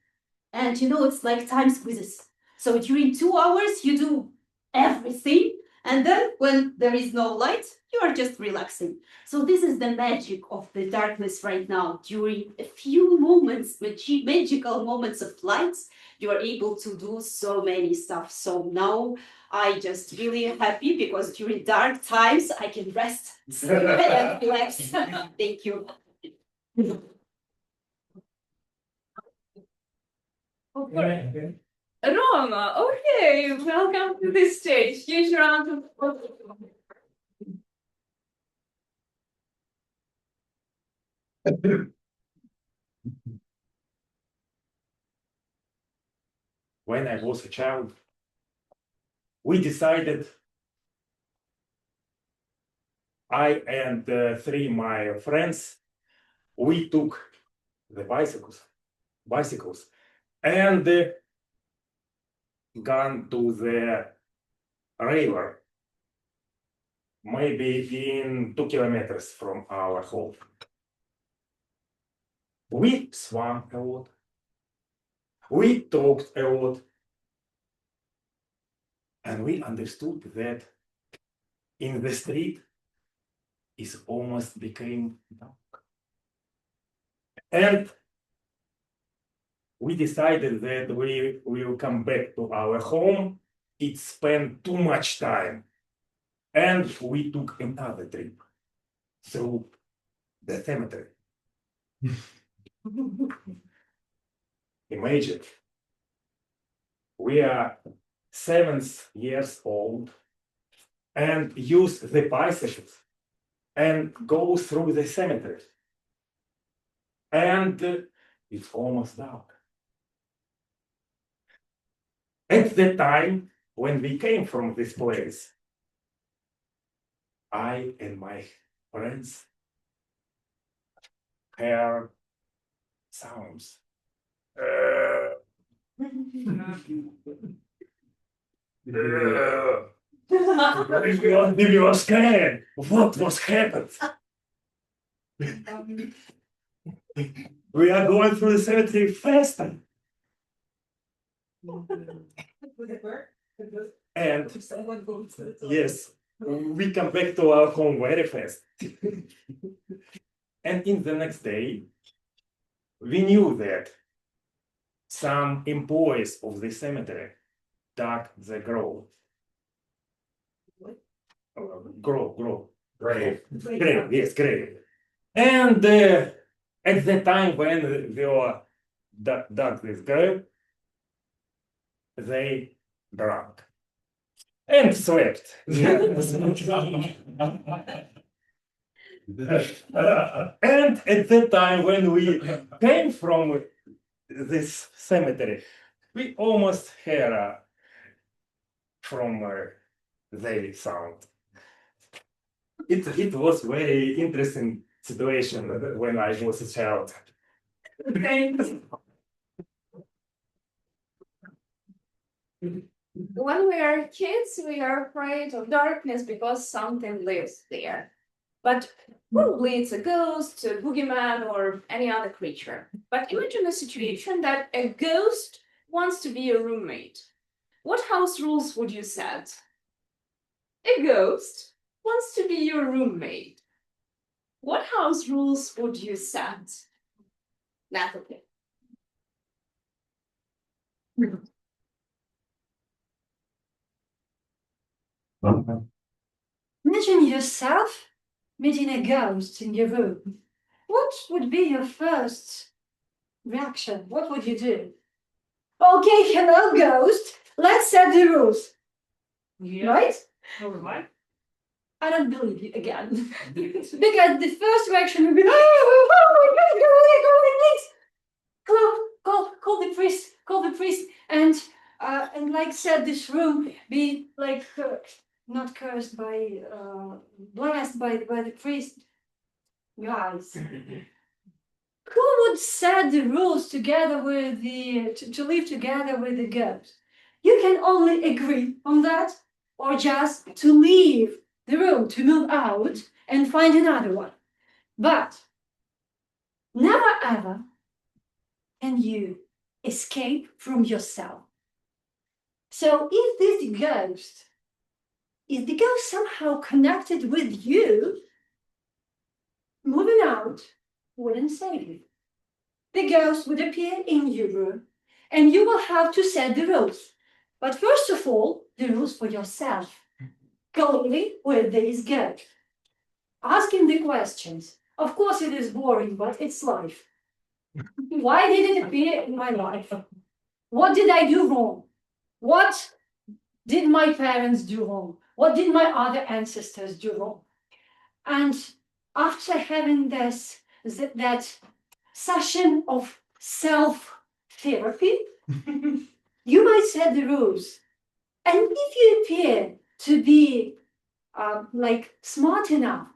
[SPEAKER 2] And it's like time squeezes. So during 2 hours, you do everything. And then when there is no light, you are just relaxing. So this is the magic of the darkness right now. During a few moments, magical moments of light, you are able to do so many stuff. So now I just really happy because during dark times, I can rest, sleep, and relax. Thank you.
[SPEAKER 9] Okay. Roma, okay, welcome to the stage. Huge round of applause.
[SPEAKER 3] When I was a child, we decided, I and 3 my friends, we took the bicycles, and gone to the river, maybe in 2 kilometers from our home. We swam a lot. We talked a lot. And we understood that in the street it almost became dark. And we decided that we will come back to our home. It spent too much time. And we took another trip through the cemetery. Imagine, we are 7 years old and use the bicycles and go through the cemetery. And it's almost dark. At the time when we came from this place, I and my friends heard sounds. We were scared. What was happened? We are going through the cemetery faster. And yes, we come back to our home very fast. And in the next day, we knew that some employees of the cemetery dug the grave. Grave, yes, grave. And at the time when they were dug this grave, they drank and slept. And at the time when we came from this cemetery, we almost heard from the sound. It was very interesting situation when I was a child.
[SPEAKER 9] When we are kids, we are afraid of darkness because something lives there. But probably it's a ghost, a boogeyman, or any other creature. But imagine a situation that a ghost wants to be your roommate. What house rules would you set? A ghost wants to be your roommate. What house rules would you set? Nataly.
[SPEAKER 8] Imagine yourself meeting a ghost in your room. What would be your first reaction? What would you do? Okay, hello, ghost. Let's set the rules. Right?
[SPEAKER 7] All right.
[SPEAKER 8] I don't believe you again. Because the first reaction would be, oh my God, call the priest, and like set this room, be like not cursed by, blessed by the priest. Guys, who would set the rules together with to live together with the ghost? You can only agree on that, or just to leave the room, to move out and find another one. But never ever can you escape from yourself. So if the ghost somehow connected with you, moving out wouldn't save you. The ghost would appear in your room, and you will have to set the rules. But first of all, the rules for yourself. Living with this ghost. Asking the questions. Of course it is boring, but it's life. Why did it appear in my life? What did I do wrong? What did my parents do wrong? What did my other ancestors do wrong? And after having that session of self-therapy, you might set the rules. And if you appear to be smart enough,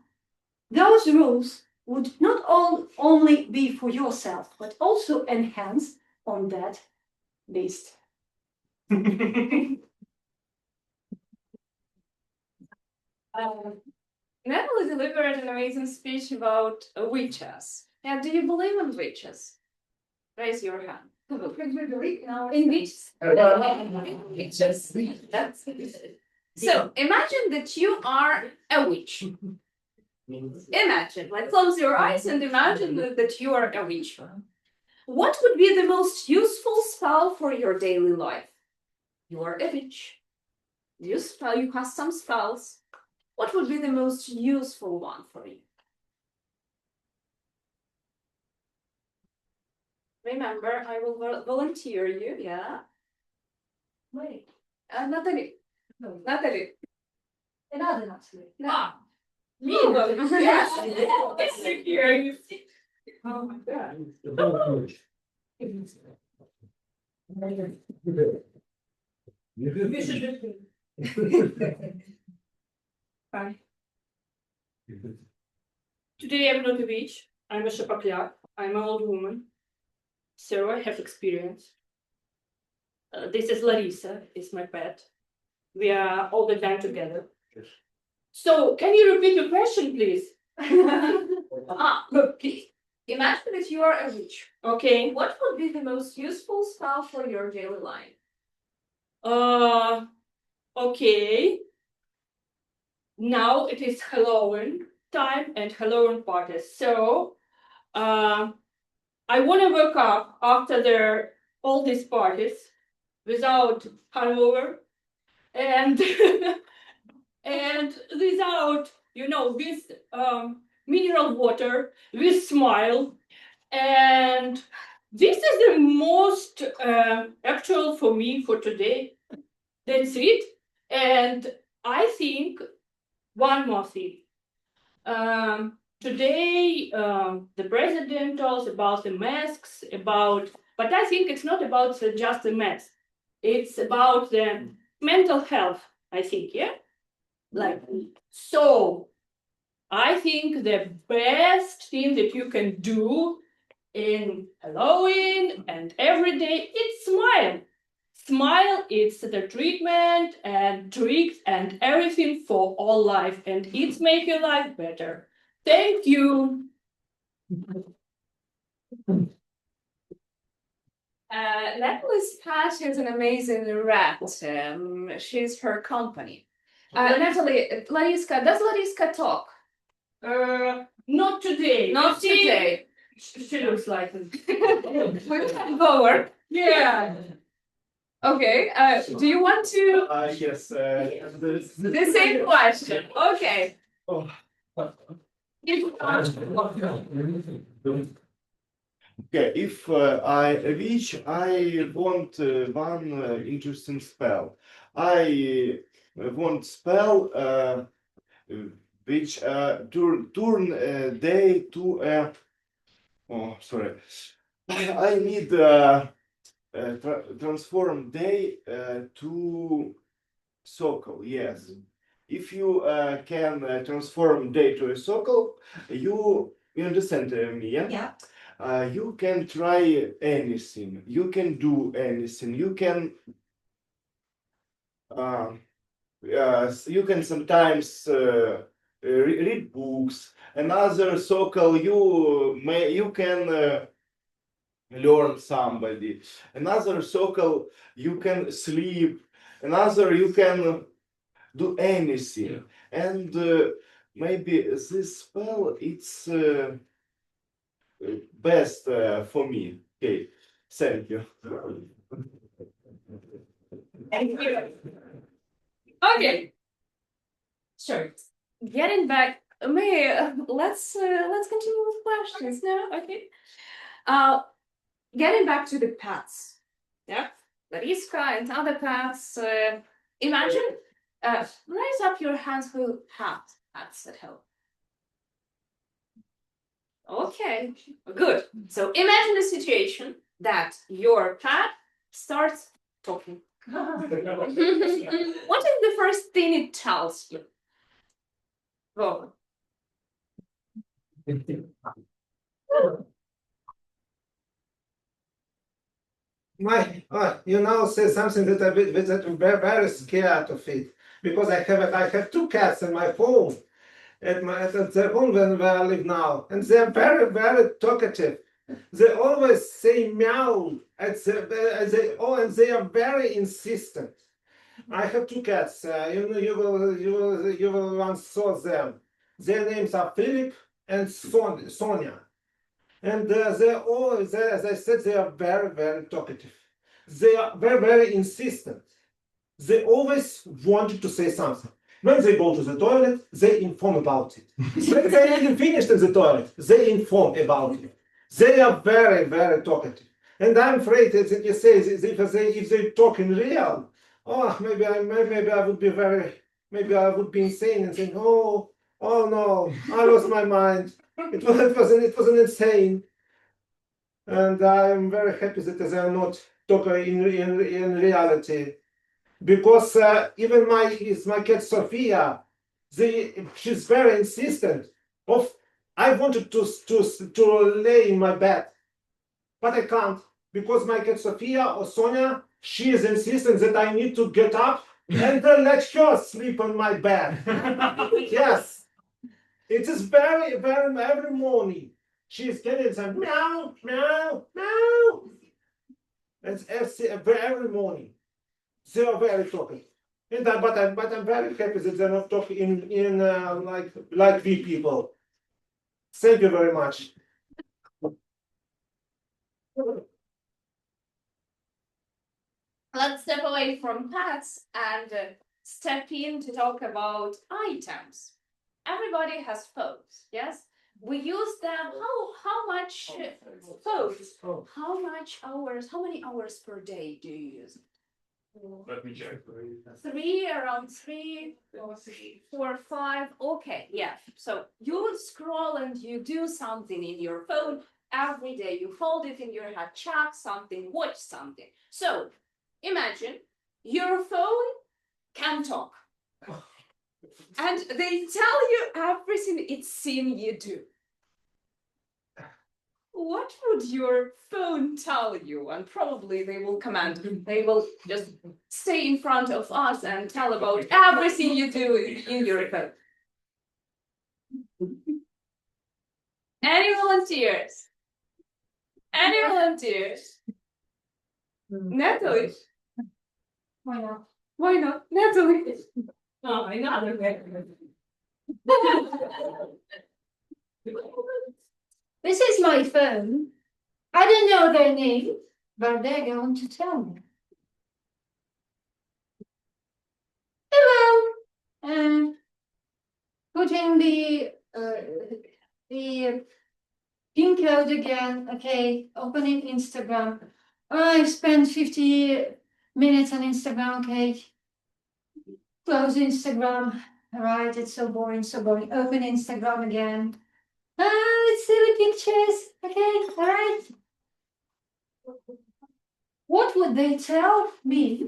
[SPEAKER 8] those rules would not only be for yourself, but also enhance on that list.
[SPEAKER 9] Nataly delivered an amazing speech about witches. Yeah, do you believe in witches? Raise your hand. In witches. That's so imagine that you are a witch. Imagine, close your eyes and imagine that you are a witch. What would be the most useful spell for your daily life? You are a witch. You have some spells. What would be the most useful one for you? Remember, I will volunteer you, yeah?
[SPEAKER 8] Wait,
[SPEAKER 9] Nataly.
[SPEAKER 8] no,
[SPEAKER 9] Nataly.
[SPEAKER 8] another Nataly.
[SPEAKER 9] Ah, me. Yes. It's here.
[SPEAKER 8] Oh my God. You should listen.
[SPEAKER 7] Hi. Today I'm not a witch. I'm a Shapovaliuk. I'm an old woman. So I have experience. This is Larissa, is my pet. We are all the time together. So can you repeat your question, please?
[SPEAKER 9] Look, please. Imagine that you are a witch.
[SPEAKER 7] Okay.
[SPEAKER 9] What would be the most useful spell for your daily life?
[SPEAKER 7] Okay. Now it is Halloween time and Halloween parties. So, I want to wake up after all these parties without hangover and and without, with mineral water, with smile. And this is the most actual for me for today. That's it. And I think one more thing. Today, the president talks about the masks, but I think it's not about just the mask. It's about the mental health, I think, yeah? So, I think the best thing that you can do in Halloween and every day, it's smile. Smile, it's the treatment and tricks and everything for all life, and it's make your life better. Thank you.
[SPEAKER 9] Nataly's cat is an amazing rat. She's her company. Nataly, Lariska, does Lariska talk?
[SPEAKER 7] Not today.
[SPEAKER 9] Not today.
[SPEAKER 7] She looks like
[SPEAKER 9] Lower.
[SPEAKER 7] yeah.
[SPEAKER 9] Okay. Do you want to?
[SPEAKER 3] Yes.
[SPEAKER 9] The same question. Okay.
[SPEAKER 10] Okay, if I reach, I want one interesting spell. I want spell which turn day to a. Oh, sorry. I need transform day to circle. Yes. If you can transform day to a circle, you understand me, yeah?
[SPEAKER 2] Yeah.
[SPEAKER 10] You can try anything. You can do anything. You can sometimes read books. Another circle, you can learn somebody. Another circle, you can sleep. Another, you can do anything. And maybe this spell it's best for me. Okay, thank you.
[SPEAKER 9] Okay. Sure. Getting back, let's continue with questions now. Okay. Getting back to the pets. Yeah. Lariska and other pets. Imagine. Raise up your hands who have pets at home. Okay. Good. So imagine a situation that your pet starts talking. What is the first thing it tells you? Go.
[SPEAKER 5] You now say something that I'm very scared of it, because I have two cats in my home, at the home where I live now, and they're very talkative. They always say meow, and they are very insistent. I have two cats. You will once saw them. Their names are Philip and Sonia. And as I said, they are very talkative. They are very insistent. They always wanted to say something. When they go to the toilet, they inform about it. When they even finished in the toilet, they inform about it. They are very talkative. And I'm afraid that you say if they talk in real, maybe I would be insane and saying, oh no, I lost my mind. It was an insane. And I'm very happy that they are not talking in reality, because even my cat Sophia, she's very insistent. I wanted to lay in my bed, but I can't, because my cat Sophia or Sonia, she is insistent that I need to get up and let her sleep on my bed. Yes, it is very every morning. She's getting some meow. It's every morning. They are very talkative. But I'm very happy that they're not talking in like we people. Thank you very much.
[SPEAKER 9] Let's step away from pets and step in to talk about items. Everybody has phones, yes? We use them. How much phones? How many hours per day do you use?
[SPEAKER 3] Let me check.
[SPEAKER 9] Around 3, 4, 5. Okay, yeah. So you scroll and you do something in your phone every day. You fold it in your hand, check something, watch something. So imagine your phone can talk. And they tell you everything it's seen you do. What would your phone tell you? And probably they will they will just stay in front of us and tell about everything you do in your phone. Any volunteers? Any volunteers? Nataly?
[SPEAKER 8] Why not?
[SPEAKER 9] Why not? Nataly?
[SPEAKER 8] Oh, I know. This is my phone. I don't know their name, but they're going to tell me. Hello. Putting the pin code again. Okay, opening Instagram. I spent 50 minutes on Instagram. Okay, close Instagram. All right, it's so boring, so boring. Open Instagram again. Let's see the pictures. Okay, all right. What would they tell me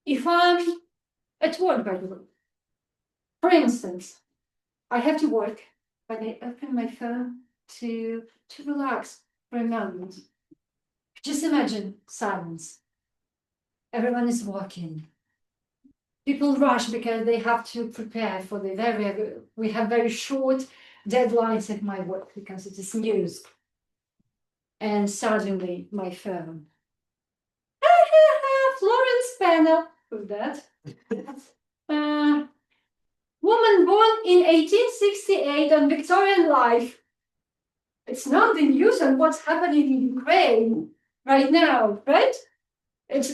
[SPEAKER 8] if I'm at work, by the way? For instance, I have to work, but I open my phone to relax for a moment. Just imagine silence. Everyone is walking. People rush because they have to prepare for we have very short deadlines at my work because it is news. And suddenly my phone. Florence panel. Who's that? Woman born in 1868 on Victorian life. It's not the news on what's happening in Ukraine right now, right? It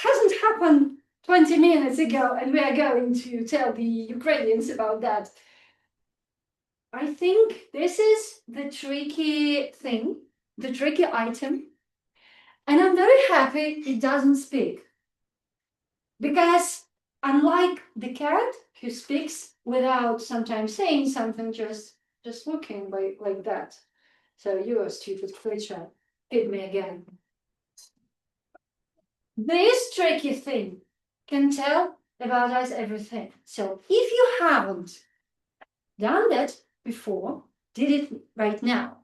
[SPEAKER 8] hasn't happened 20 minutes ago, and we are going to tell the Ukrainians about that. I think this is the tricky thing, the tricky item. And I'm very happy it doesn't speak. Because unlike the cat who speaks without sometimes saying something, just looking like that. So you're a stupid creature. Hit me again. This tricky thing can tell about us everything. So if you haven't done that before, did it right now,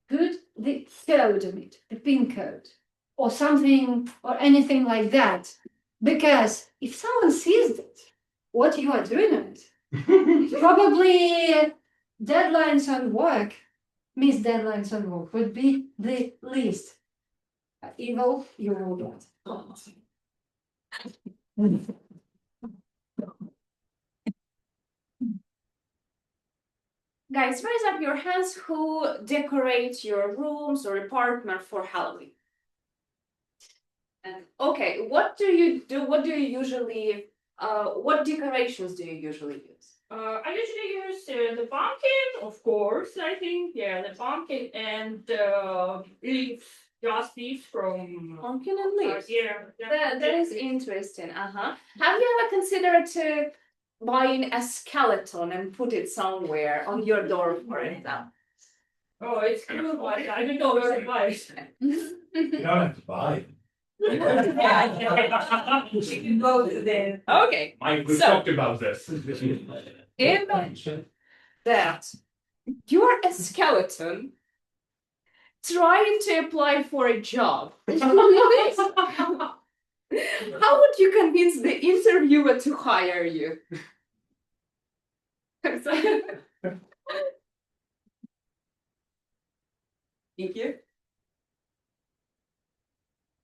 [SPEAKER 8] put the code on it, the pin code, or something, or anything like that. Because if someone sees it, what you are doing on it, probably deadlines on work, missed deadlines on work would be the least evil you will get.
[SPEAKER 9] Guys, raise up your hands who decorate your rooms or apartment for Halloween. And okay, what do you do? What do you usually? What decorations do you usually use?
[SPEAKER 11] I usually use the pumpkin, of course. I think the pumpkin and leaves, just leaves from
[SPEAKER 9] pumpkin and leaves.
[SPEAKER 11] Yeah,
[SPEAKER 9] that is interesting. Have you ever considered buying a skeleton and put it somewhere on your door, for example?
[SPEAKER 11] Oh, it's cool, but I don't know where to buy it.
[SPEAKER 3] You don't have to buy.
[SPEAKER 11] You can go to the.
[SPEAKER 9] Okay.
[SPEAKER 3] Mike, we talked about this.
[SPEAKER 9] Imagine that you're a skeleton trying to apply for a job. How would you convince the interviewer to hire you?
[SPEAKER 2] Thank you.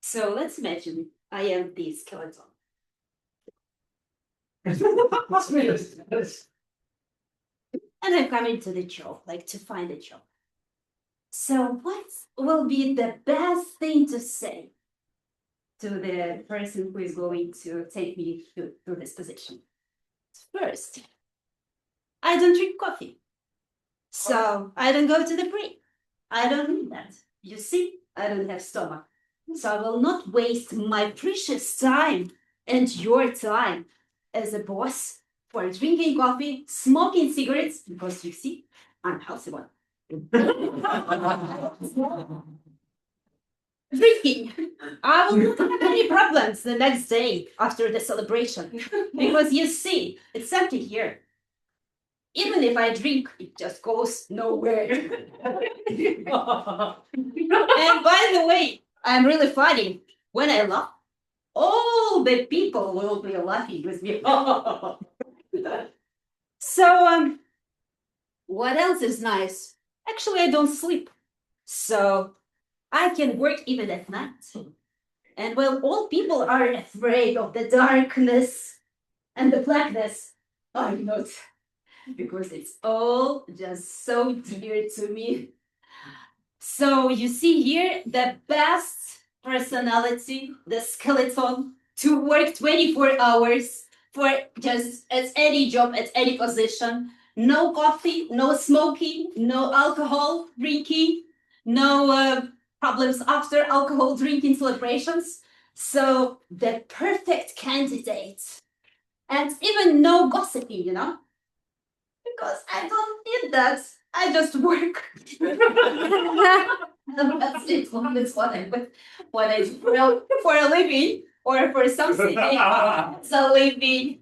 [SPEAKER 2] So let's imagine I am the skeleton. And I'm coming to the job, like to find a job. So what will be the best thing to say to the person who is going to take me to this position? First, I don't drink coffee. So I don't go to the break. I don't need that. You see, I don't have stomach. So I will not waste my precious time and your time as a boss for drinking coffee, smoking cigarettes, because you see, I'm a healthy one. Drinking. I will not have any problems the next day after the celebration. Because you see, it's empty here. Even if I drink, it just goes nowhere. And by the way, I'm really funny. When I laugh, all the people will be laughing with me. So, what else is nice? Actually, I don't sleep. So, I can work even at night. And while all people are afraid of the darkness and the blackness, I'm not. Because it's all just so dear to me. So you see here the best personality, the skeleton, to work 24 hours for just at any job, at any position. no coffee, no smoking, no alcohol drinking, no problems after alcohol drinking celebrations. So the perfect candidate. And even no gossiping, you know? Because I don't need that. I just work. That's it. That's what I do for a living or for something. It's a living.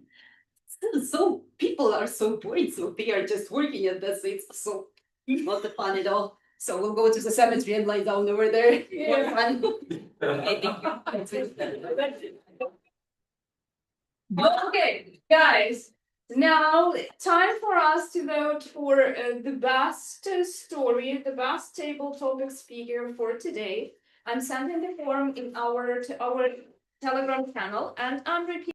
[SPEAKER 2] So people are so bored, so they are just working and that's it. So not the fun at all. So we'll go to the cemetery and lie down over there. More fun. Okay, thank you.
[SPEAKER 9] Okay, guys. Now, time for us to vote for the best story, the best table topic speaker for today. I'm sending the form in our Telegram channel, and I'm repeating.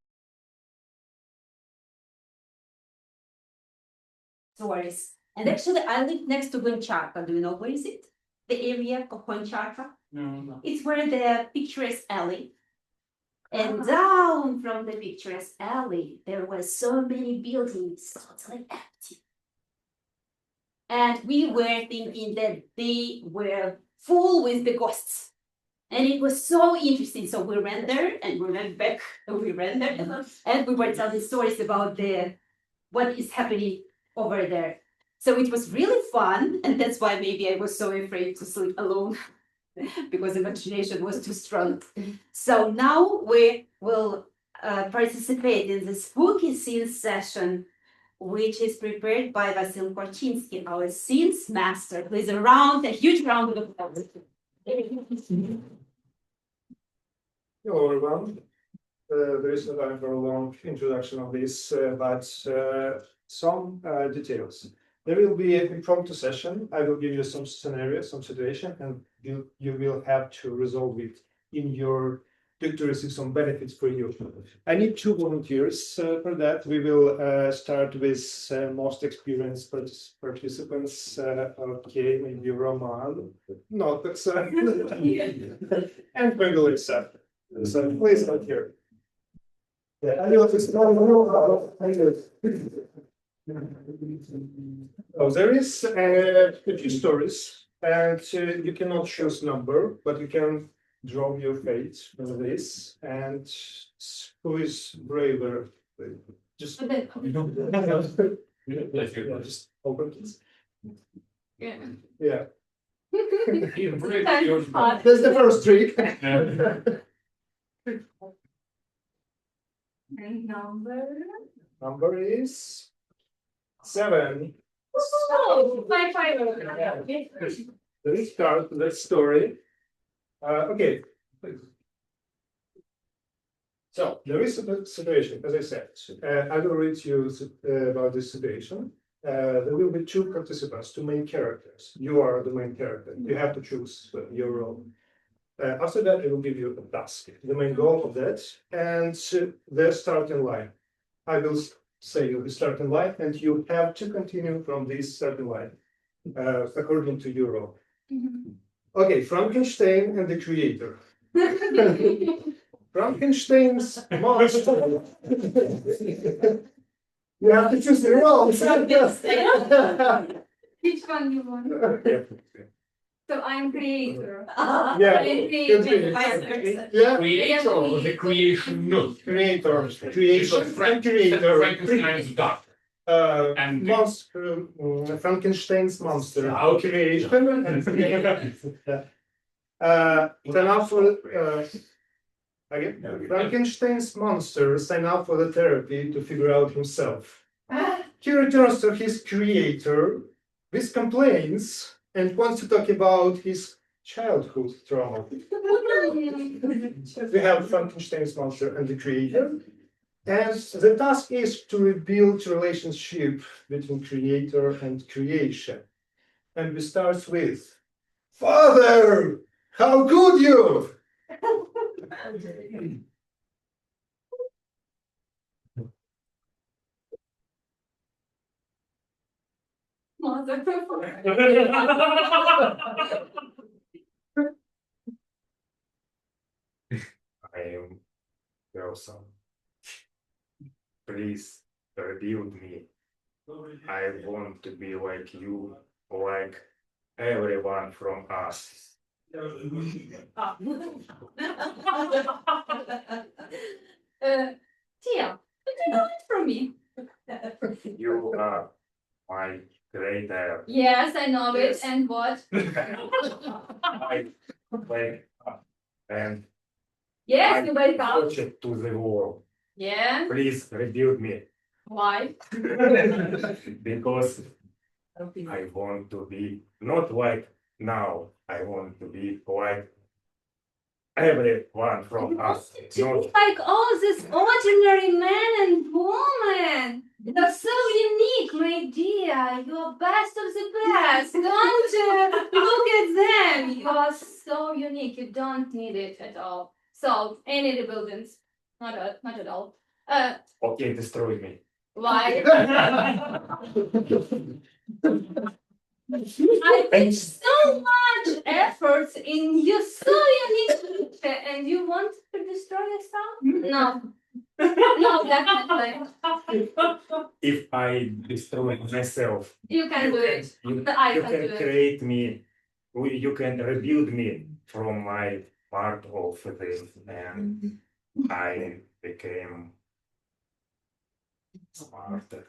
[SPEAKER 2] Stories. And actually, I live next to Goncharka. Do you know where is it? The area of Goncharka.
[SPEAKER 3] No.
[SPEAKER 2] It's where the picturesque alley. And down from the picturesque alley, there were so many buildings, totally empty. And we were thinking that they were full with the ghosts. And it was so interesting. So we ran there and we went back. And we ran there and we were telling stories about what is happening over there. So it was really fun. And that's why maybe I was so afraid to sleep alone. Because imagination was too strong. So now we will participate in the spooky scenes session, which is prepared by Vasyl Korchynskyi, our scenes master. Please a huge round of applause.
[SPEAKER 7] Hello, everyone. There is no time for a long introduction of this, but some details. There will be an impromptu session. I will give you some scenarios, some situation, and you will have to resolve it in your to receive some benefits for you. I need 2 volunteers for that. We will start with most experienced participants. Okay, maybe Roman. No, that's and Pavlii. So please not here. Yeah, I will Oh, there is a few stories, and you cannot choose number, but you can draw your fate from this. And who is braver? Just just open this.
[SPEAKER 9] Yeah.
[SPEAKER 7] Yeah. That's the first trick.
[SPEAKER 9] And
[SPEAKER 7] Number is 7.
[SPEAKER 9] Oh, my favorite. Okay.
[SPEAKER 7] Let's start that story. Okay. So there is a situation, as I said. I will read you about this situation. There will be 2 participants, 2 main characters. You are the main character. You have to choose your role. After that, I will give you a task, the main goal of that, and the starting line. I will say you the starting line, and you have to continue from this starting line, according to your role. Okay, Frankenstein and the creator. Frankenstein's monster. You have to choose the role.
[SPEAKER 9] Which one you want?
[SPEAKER 7] Yeah.
[SPEAKER 9] So I'm creator.
[SPEAKER 7] Yeah.
[SPEAKER 9] I'm creator.
[SPEAKER 7] Yeah.
[SPEAKER 3] Creator or the creation? No.
[SPEAKER 7] Creator. Creation. Creator.
[SPEAKER 3] Frankenstein's doctor.
[SPEAKER 7] And monster, Frankenstein's monster. Creation. Sign up for again. Frankenstein's monster sign up for the therapy to figure out himself. He returns to his creator with complaints and wants to talk about his childhood trauma. We have Frankenstein's monster and the creator. And the task is to rebuild relationship between creator and creation. And we start with, Father, how could you? I am your son. Please rebuild me
[SPEAKER 3] I want to be like you, like everyone from us.
[SPEAKER 9] Tia, what do you want from me?
[SPEAKER 3] You are my creator.
[SPEAKER 9] Yes, I know
[SPEAKER 3] Yes.
[SPEAKER 9] it. And what?
[SPEAKER 3] I wake up and
[SPEAKER 9] Yes, you wake up.
[SPEAKER 3] touch it to the wall.
[SPEAKER 9] Yeah.
[SPEAKER 3] Please rebuild me
[SPEAKER 9] Why?
[SPEAKER 3] because I want to be not like now. I want to be like everyone from us.
[SPEAKER 9] To
[SPEAKER 3] Not
[SPEAKER 9] be like all this ordinary man and woman. You're so unique, my dear. You're best of the best. Don't look at them. You are so unique. You don't need it at all. So, any rebuildings? Not at all.
[SPEAKER 3] okay, destroy me.
[SPEAKER 9] Why? I put so much effort in you, so unique, and you want to destroy yourself? No. No, definitely.
[SPEAKER 3] If I destroy myself,
[SPEAKER 9] You can do it. I
[SPEAKER 3] you
[SPEAKER 9] can
[SPEAKER 3] can
[SPEAKER 9] do it.
[SPEAKER 3] create me. You can rebuild me from my part of this, and I became smarter.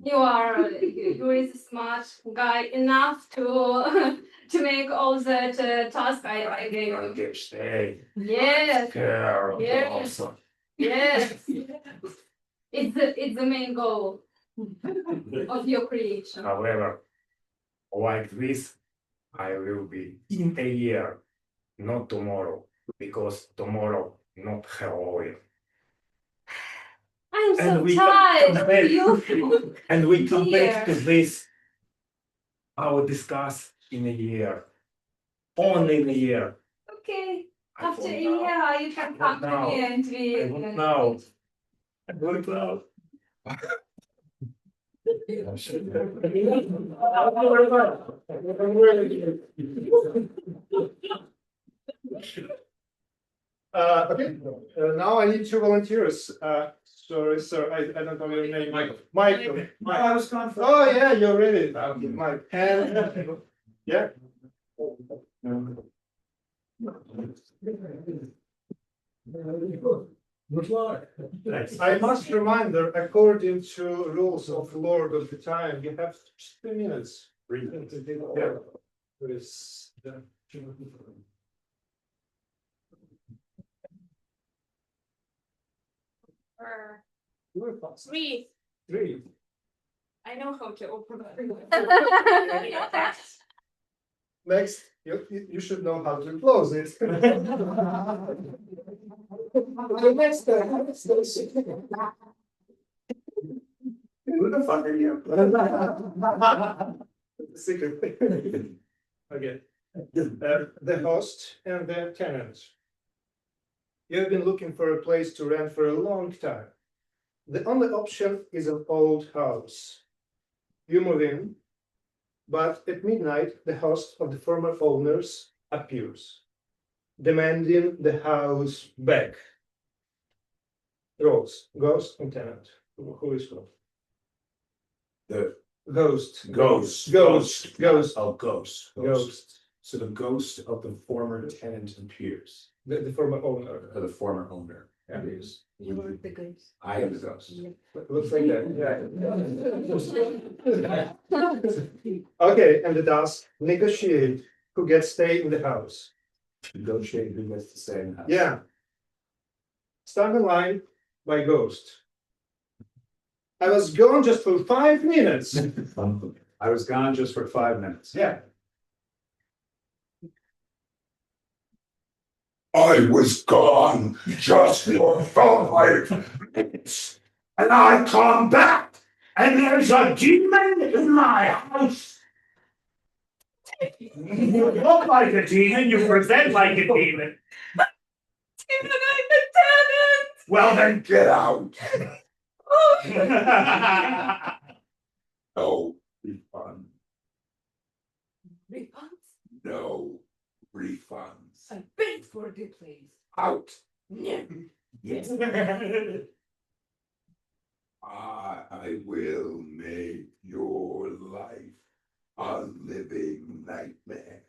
[SPEAKER 9] You are a smart guy enough to to make all that task I gave you.
[SPEAKER 3] Understand?
[SPEAKER 9] Yes.
[SPEAKER 3] Care
[SPEAKER 9] Yes.
[SPEAKER 3] also.
[SPEAKER 9] Yes. It's the main goal of your creation.
[SPEAKER 3] However, like this, I will be in a year, not tomorrow, because tomorrow not Halloween.
[SPEAKER 9] I'm so
[SPEAKER 3] And we
[SPEAKER 9] tired
[SPEAKER 3] come
[SPEAKER 9] of
[SPEAKER 3] back-
[SPEAKER 9] you.
[SPEAKER 3] And we come back to
[SPEAKER 9] Dear.
[SPEAKER 3] this. I will discuss in a year. Only in a year.
[SPEAKER 9] Okay.
[SPEAKER 3] I
[SPEAKER 9] After a
[SPEAKER 3] want now.
[SPEAKER 9] year, you can come to
[SPEAKER 3] now.
[SPEAKER 9] me and we.
[SPEAKER 3] I want now. I want now.
[SPEAKER 5] Okay, now I need two volunteers. Sorry, sir, I don't know your name. Michael.
[SPEAKER 7] I was confident.
[SPEAKER 5] Oh, yeah, you're ready. Mike. And, yeah. I must remind her, according to rules of Lord of the Time, you have 3 minutes. Yeah. With the-
[SPEAKER 11] Three.
[SPEAKER 5] Three.
[SPEAKER 11] I know how to open
[SPEAKER 5] Next, you should know how to close it. The next Who the fuck are you? Secret. Okay. The host and the tenant. You've been looking for a place to rent for a long time. The only option is an old house. You move in, but at midnight, the host of the former owners appears, demanding the house back. Roles, ghost and tenant. Who is who?
[SPEAKER 12] The
[SPEAKER 5] Ghost.
[SPEAKER 12] ghost.
[SPEAKER 5] Ghost.
[SPEAKER 12] Oh, ghost.
[SPEAKER 5] Ghost.
[SPEAKER 12] So the ghost of the former tenant appears,
[SPEAKER 5] The former owner.
[SPEAKER 12] or the former owner appears.
[SPEAKER 2] You are the ghost.
[SPEAKER 12] I am the ghost.
[SPEAKER 5] Looks like that. Yeah. Okay, and the task negotiate who gets stay in the house.
[SPEAKER 12] Negotiate who gets to stay in the house.
[SPEAKER 5] Yeah. Start the line by ghost. I was gone just for 5 minutes.
[SPEAKER 12] I was gone just for 5 minutes.
[SPEAKER 5] Yeah.
[SPEAKER 13] I was gone just for 5 minutes, and I come back, and there's a demon in my house.
[SPEAKER 3] You look like a demon, you present like a demon.
[SPEAKER 9] Even I'm the tenant.
[SPEAKER 13] Well, then get out. No refund.
[SPEAKER 14] Refunds?
[SPEAKER 13] No refunds.
[SPEAKER 14] I paid for a good place.
[SPEAKER 13] Out.
[SPEAKER 14] Yeah.
[SPEAKER 13] Yes. I will make your life a living nightmare.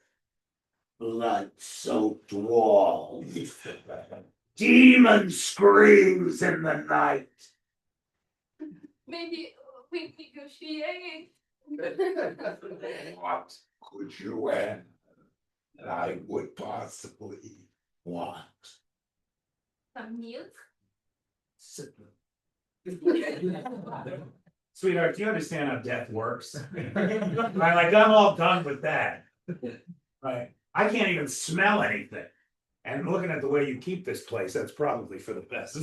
[SPEAKER 13] Blood-soaked walls. Demon screams in the night.
[SPEAKER 6] Maybe we negotiate.
[SPEAKER 13] What could you add that I would possibly want?
[SPEAKER 6] Some milk?
[SPEAKER 3] Sweetheart, do you understand how death works? Right, like I'm all done with that. Right. I can't even smell anything. And looking at the way you keep this place, that's probably for the best.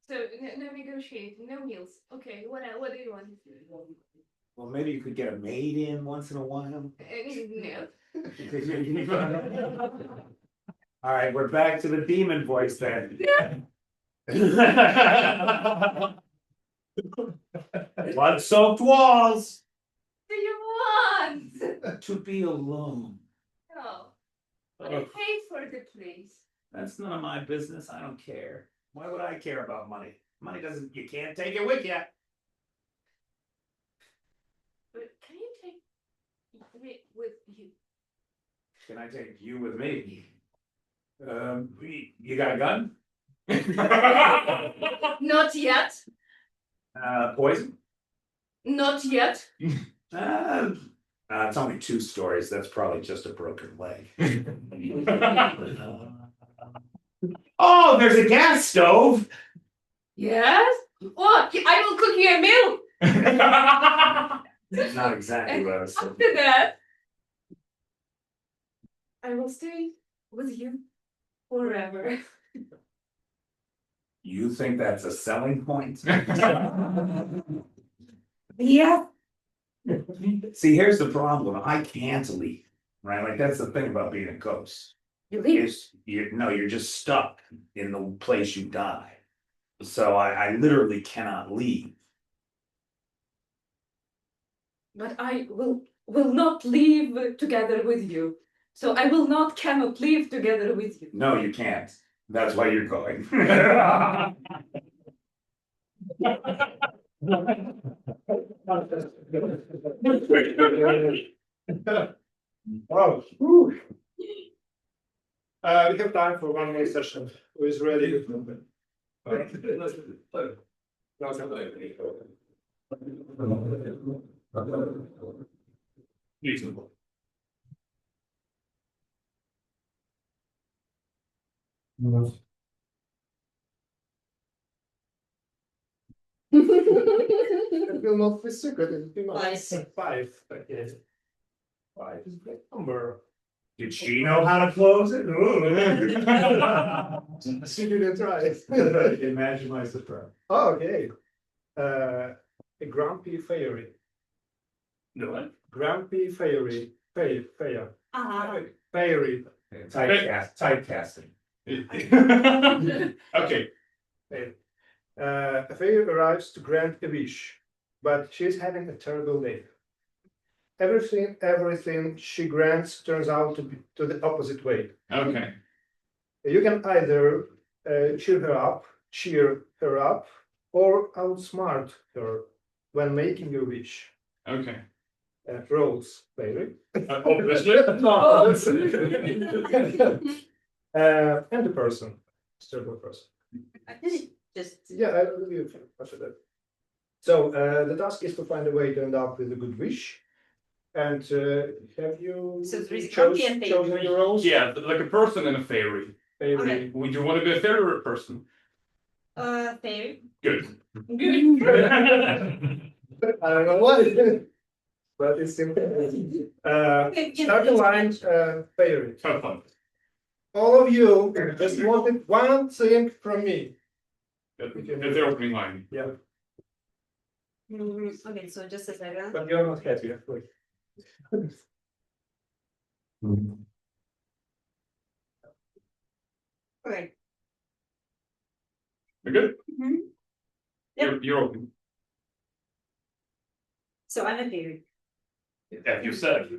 [SPEAKER 6] So no negotiate, no meals. Okay, what do you want?
[SPEAKER 3] Well, maybe you could get a maid in once in a while.
[SPEAKER 6] No.
[SPEAKER 3] All right, we're back to the demon voice then. Blood-soaked walls.
[SPEAKER 6] Do you want?
[SPEAKER 3] To be alone.
[SPEAKER 6] No. I paid for the place.
[SPEAKER 3] That's none of my business. I don't care. Why would I care about money? Money doesn't, you can't take it with you.
[SPEAKER 6] But can you take me with you?
[SPEAKER 3] Can I take you with me? You got a gun?
[SPEAKER 6] Not yet.
[SPEAKER 3] Poison?
[SPEAKER 6] Not yet.
[SPEAKER 3] It's only 2 stories. That's probably just a broken leg. Oh, there's a gas stove.
[SPEAKER 6] Yes. Oh, I will cook you a meal.
[SPEAKER 3] Not exactly what I was saying.
[SPEAKER 6] After that, I will stay with you forever.
[SPEAKER 3] You think that's a selling point?
[SPEAKER 2] Yeah.
[SPEAKER 3] See, here's the problem. I can't leave, right? Like that's the thing about being a ghost.
[SPEAKER 2] You leave.
[SPEAKER 3] Is you're just stuck in the place you die. So I literally cannot leave.
[SPEAKER 6] But I will not live together with you. So I cannot live together with you.
[SPEAKER 3] No, you can't. That's why you're going.
[SPEAKER 7] Wow. We have time for one more session. Who is ready?
[SPEAKER 3] Reasonable.
[SPEAKER 7] It will not be secret. It will be nice. 5. Okay. 5 is a great number.
[SPEAKER 3] Did she know how to close it?
[SPEAKER 7] She didn't try.
[SPEAKER 3] Imagine my surprise.
[SPEAKER 7] Oh, okay. A grumpy fairy.
[SPEAKER 3] No what?
[SPEAKER 7] Grumpy fairy. Fairy.
[SPEAKER 3] Typecasting.
[SPEAKER 7] Okay. A fairy arrives to grant a wish, but she's having a terrible day. Everything she grants turns out to be to the opposite way.
[SPEAKER 3] Okay.
[SPEAKER 7] You can either cheer her up, or outsmart her when making your wish.
[SPEAKER 3] Okay.
[SPEAKER 7] Roles, fairy.
[SPEAKER 3] Obviously.
[SPEAKER 7] And the person, terrible person.
[SPEAKER 2] I did just.
[SPEAKER 7] Yeah, I will give you after that. So the task is to find a way to end up with a good wish. And have you
[SPEAKER 2] So there is grumpy and fairy.
[SPEAKER 7] chosen your roles?
[SPEAKER 12] Yeah, like a person and a fairy.
[SPEAKER 2] Okay.
[SPEAKER 12] Would you want to be a fairy or a person?
[SPEAKER 2] Fairy.
[SPEAKER 12] Good.
[SPEAKER 7] I don't know why, but it's simple. Start the line, fairy.
[SPEAKER 12] Have fun.
[SPEAKER 7] All of you just wanted one thing from me.
[SPEAKER 12] That's the opening line.
[SPEAKER 7] Yeah,
[SPEAKER 2] Okay, so just a second.
[SPEAKER 7] but you're not happy, of course.
[SPEAKER 2] Okay.
[SPEAKER 12] You're good?
[SPEAKER 2] Mhm.
[SPEAKER 12] You're open.
[SPEAKER 2] So I'm a fairy.
[SPEAKER 12] As you said.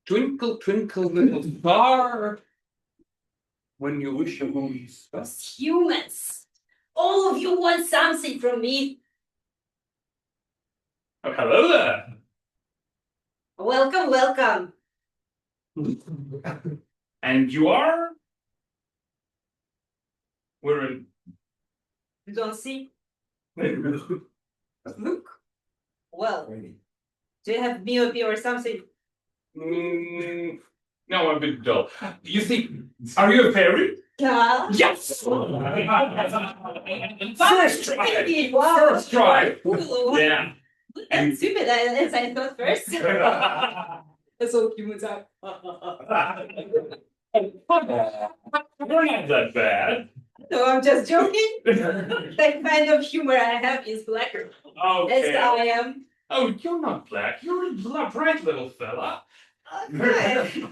[SPEAKER 1] Twinkle, twinkle, little star. When you wish upon a star.
[SPEAKER 2] Humans, all of you want something from me.
[SPEAKER 13] Oh, hello there.
[SPEAKER 2] Welcome, welcome.
[SPEAKER 13] And you are? We're in.
[SPEAKER 2] You don't see? Look. Well, do you have myopia or something?
[SPEAKER 13] No, I'm a bit dull. You see, are you a fairy?
[SPEAKER 2] Yeah.
[SPEAKER 13] Yes!
[SPEAKER 2] First
[SPEAKER 13] try.
[SPEAKER 2] Wow.
[SPEAKER 13] First try.
[SPEAKER 2] Cool.
[SPEAKER 13] Yeah.
[SPEAKER 2] And stupid as I thought first. So humans are.
[SPEAKER 13] You're not that bad.
[SPEAKER 2] No, I'm just joking. The kind of humor I have is black.
[SPEAKER 13] Okay.
[SPEAKER 2] As I am.
[SPEAKER 13] Oh, you're not black. You're a bright little fella.
[SPEAKER 2] Okay.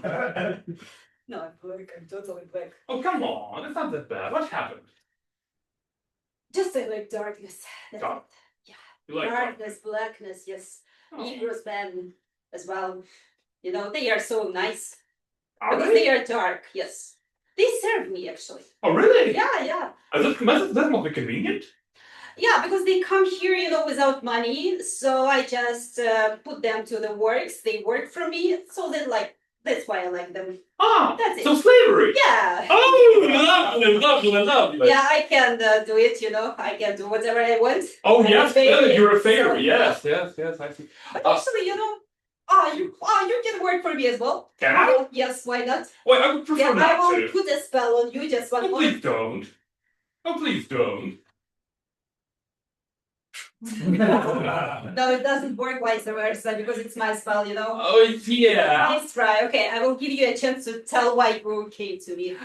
[SPEAKER 2] No, I'm black. I'm totally black.
[SPEAKER 13] Oh, come on. It's not that bad. What happened?
[SPEAKER 2] Just I like darkness. That's
[SPEAKER 13] Dark?
[SPEAKER 2] it. Yeah.
[SPEAKER 13] You like
[SPEAKER 2] darkness, blackness, yes.
[SPEAKER 13] Oh.
[SPEAKER 2] Negroes men as well. You know, they are so nice.
[SPEAKER 13] Are
[SPEAKER 2] because they are dark, yes. They serve me actually.
[SPEAKER 13] Oh, really?
[SPEAKER 2] Yeah, yeah.
[SPEAKER 13] That must be convenient.
[SPEAKER 2] Yeah, because they come here, you know, without money. So I just put them to the works. They work for me. So then, like, that's why I like them.
[SPEAKER 13] Ah,
[SPEAKER 2] that's it.
[SPEAKER 13] So slavery.
[SPEAKER 2] Yeah.
[SPEAKER 13] Oh, lovely, lovely, lovely.
[SPEAKER 2] Yeah, I can do it, you know. I can do whatever I want.
[SPEAKER 13] Oh,
[SPEAKER 2] I'm
[SPEAKER 13] yes,
[SPEAKER 2] fairy,
[SPEAKER 13] you're a
[SPEAKER 2] so-
[SPEAKER 13] fairy. Yes, I see.
[SPEAKER 2] But actually, you know, you can work for me as well.
[SPEAKER 13] Can I?
[SPEAKER 2] Yes, why not?
[SPEAKER 13] Well, I would prefer
[SPEAKER 2] Yeah, I
[SPEAKER 13] not
[SPEAKER 2] will
[SPEAKER 13] to.
[SPEAKER 2] put a spell on you just one
[SPEAKER 13] Oh,
[SPEAKER 2] more.
[SPEAKER 13] please don't. Oh, please don't.
[SPEAKER 2] No, it doesn't work vice versa because it's my spell, you know.
[SPEAKER 13] Oh, yeah.
[SPEAKER 2] Let's try. Okay, I will give you a chance to tell why you came to me.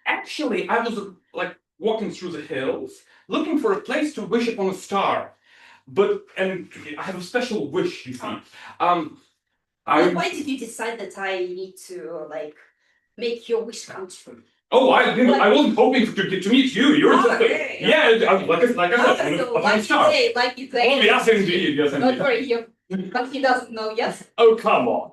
[SPEAKER 13] Actually, I was like walking through the hills, looking for a place to wish upon a star. And I have a special wish, you see.
[SPEAKER 2] Why did you decide that I need to like make your wish come true?
[SPEAKER 13] Oh, I wasn't hoping to get to meet you. You're just
[SPEAKER 2] Okay.
[SPEAKER 13] like I said,
[SPEAKER 2] So,
[SPEAKER 13] upon a star.
[SPEAKER 2] like you say.
[SPEAKER 13] Oh, yes, indeed, yes,
[SPEAKER 2] Not
[SPEAKER 13] indeed.
[SPEAKER 2] for you, but he doesn't know yet.
[SPEAKER 13] Oh, come on.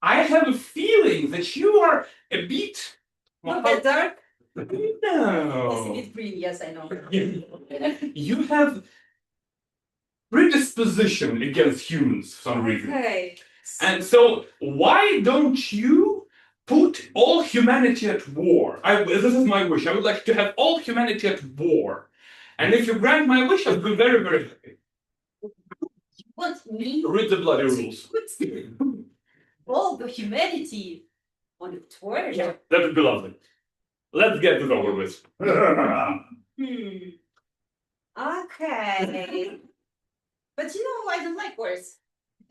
[SPEAKER 13] I have a feeling that you are a bit.
[SPEAKER 2] Not that dark. It's a
[SPEAKER 13] No.
[SPEAKER 2] bit green. Yes, I know.
[SPEAKER 13] You have predisposition against humans for some reason.
[SPEAKER 2] Okay.
[SPEAKER 13] And so, why don't you put all humanity at war? This is my wish. I would like to have all humanity at war. And if you grant my wish, I'll be very, very happy.
[SPEAKER 2] You want me
[SPEAKER 13] Read the bloody rules.
[SPEAKER 2] put all the humanity on the tour?
[SPEAKER 13] Yeah, that would be lovely. Let's get this over with.
[SPEAKER 2] Okay. But you know, I don't like wars.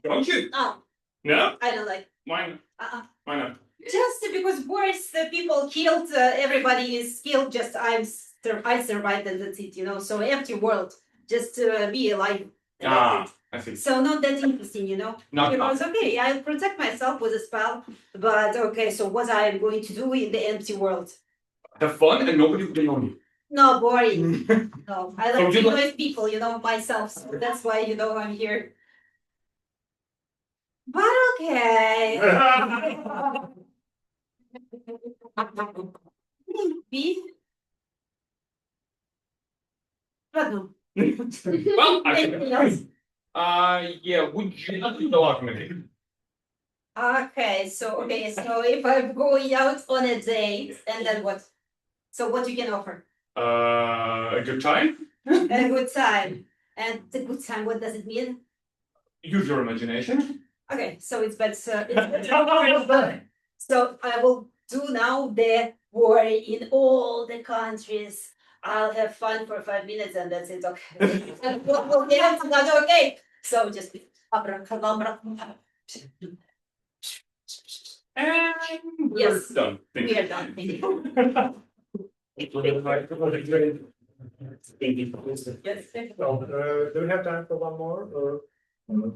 [SPEAKER 13] Don't you?
[SPEAKER 2] Oh,
[SPEAKER 13] No?
[SPEAKER 2] I don't like.
[SPEAKER 13] Why not? Why not?
[SPEAKER 2] Just because wars, the people killed, everybody is killed. Just I survived and that's it. You know, so empty world. Just to be alive. And that's it.
[SPEAKER 13] I see.
[SPEAKER 2] So not that interesting, you know.
[SPEAKER 13] Not
[SPEAKER 2] Because okay, I'll protect myself with a spell, but okay, so what I am going to do in the empty world?
[SPEAKER 13] Have fun and nobody will know you.
[SPEAKER 2] No, boring. No, I
[SPEAKER 13] So
[SPEAKER 2] like
[SPEAKER 13] you
[SPEAKER 2] to
[SPEAKER 13] like-
[SPEAKER 2] annoy people, you know, myself. So that's why, you know, I'm here. But okay. Maybe. But no.
[SPEAKER 13] Well,
[SPEAKER 2] Anything else?
[SPEAKER 13] yeah, would you like to talk to me?
[SPEAKER 2] Okay, so if I'm going out on a date, and then what? So what you can offer?
[SPEAKER 13] A good time?
[SPEAKER 2] A good time. And the good time, what does it mean?
[SPEAKER 13] Use your imagination.
[SPEAKER 2] Okay, so it's better. So I will do now the war in all the countries. I'll have fun for 5 minutes and that's it. Okay. And what will be after that? Okay. So just abracadabra.
[SPEAKER 13] And we're
[SPEAKER 2] Yes.
[SPEAKER 13] done. Thank
[SPEAKER 2] We
[SPEAKER 13] you.
[SPEAKER 2] are done. Thank you. Yes.
[SPEAKER 7] Do we have time for one more? Or no?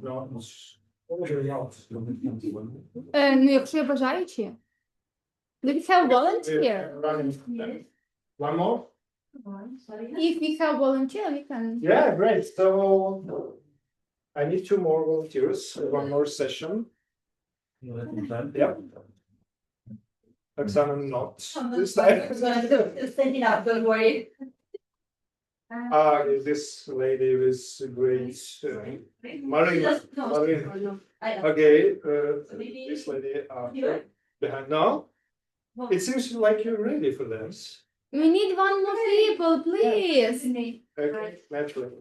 [SPEAKER 14] Ну, якщо є бажаючі. Do we have volunteer?
[SPEAKER 7] One more?
[SPEAKER 14] If we have volunteer, we can.
[SPEAKER 7] Yeah, great. So I need 2 more volunteers, 1 more session. Yeah. Oksana not this time.
[SPEAKER 8] Send it out, don't worry.
[SPEAKER 7] This lady is great. Marina. Marina. Okay, this lady behind. No, it seems like you're ready for this.
[SPEAKER 14] We need one more people, please.
[SPEAKER 7] Okay, naturally.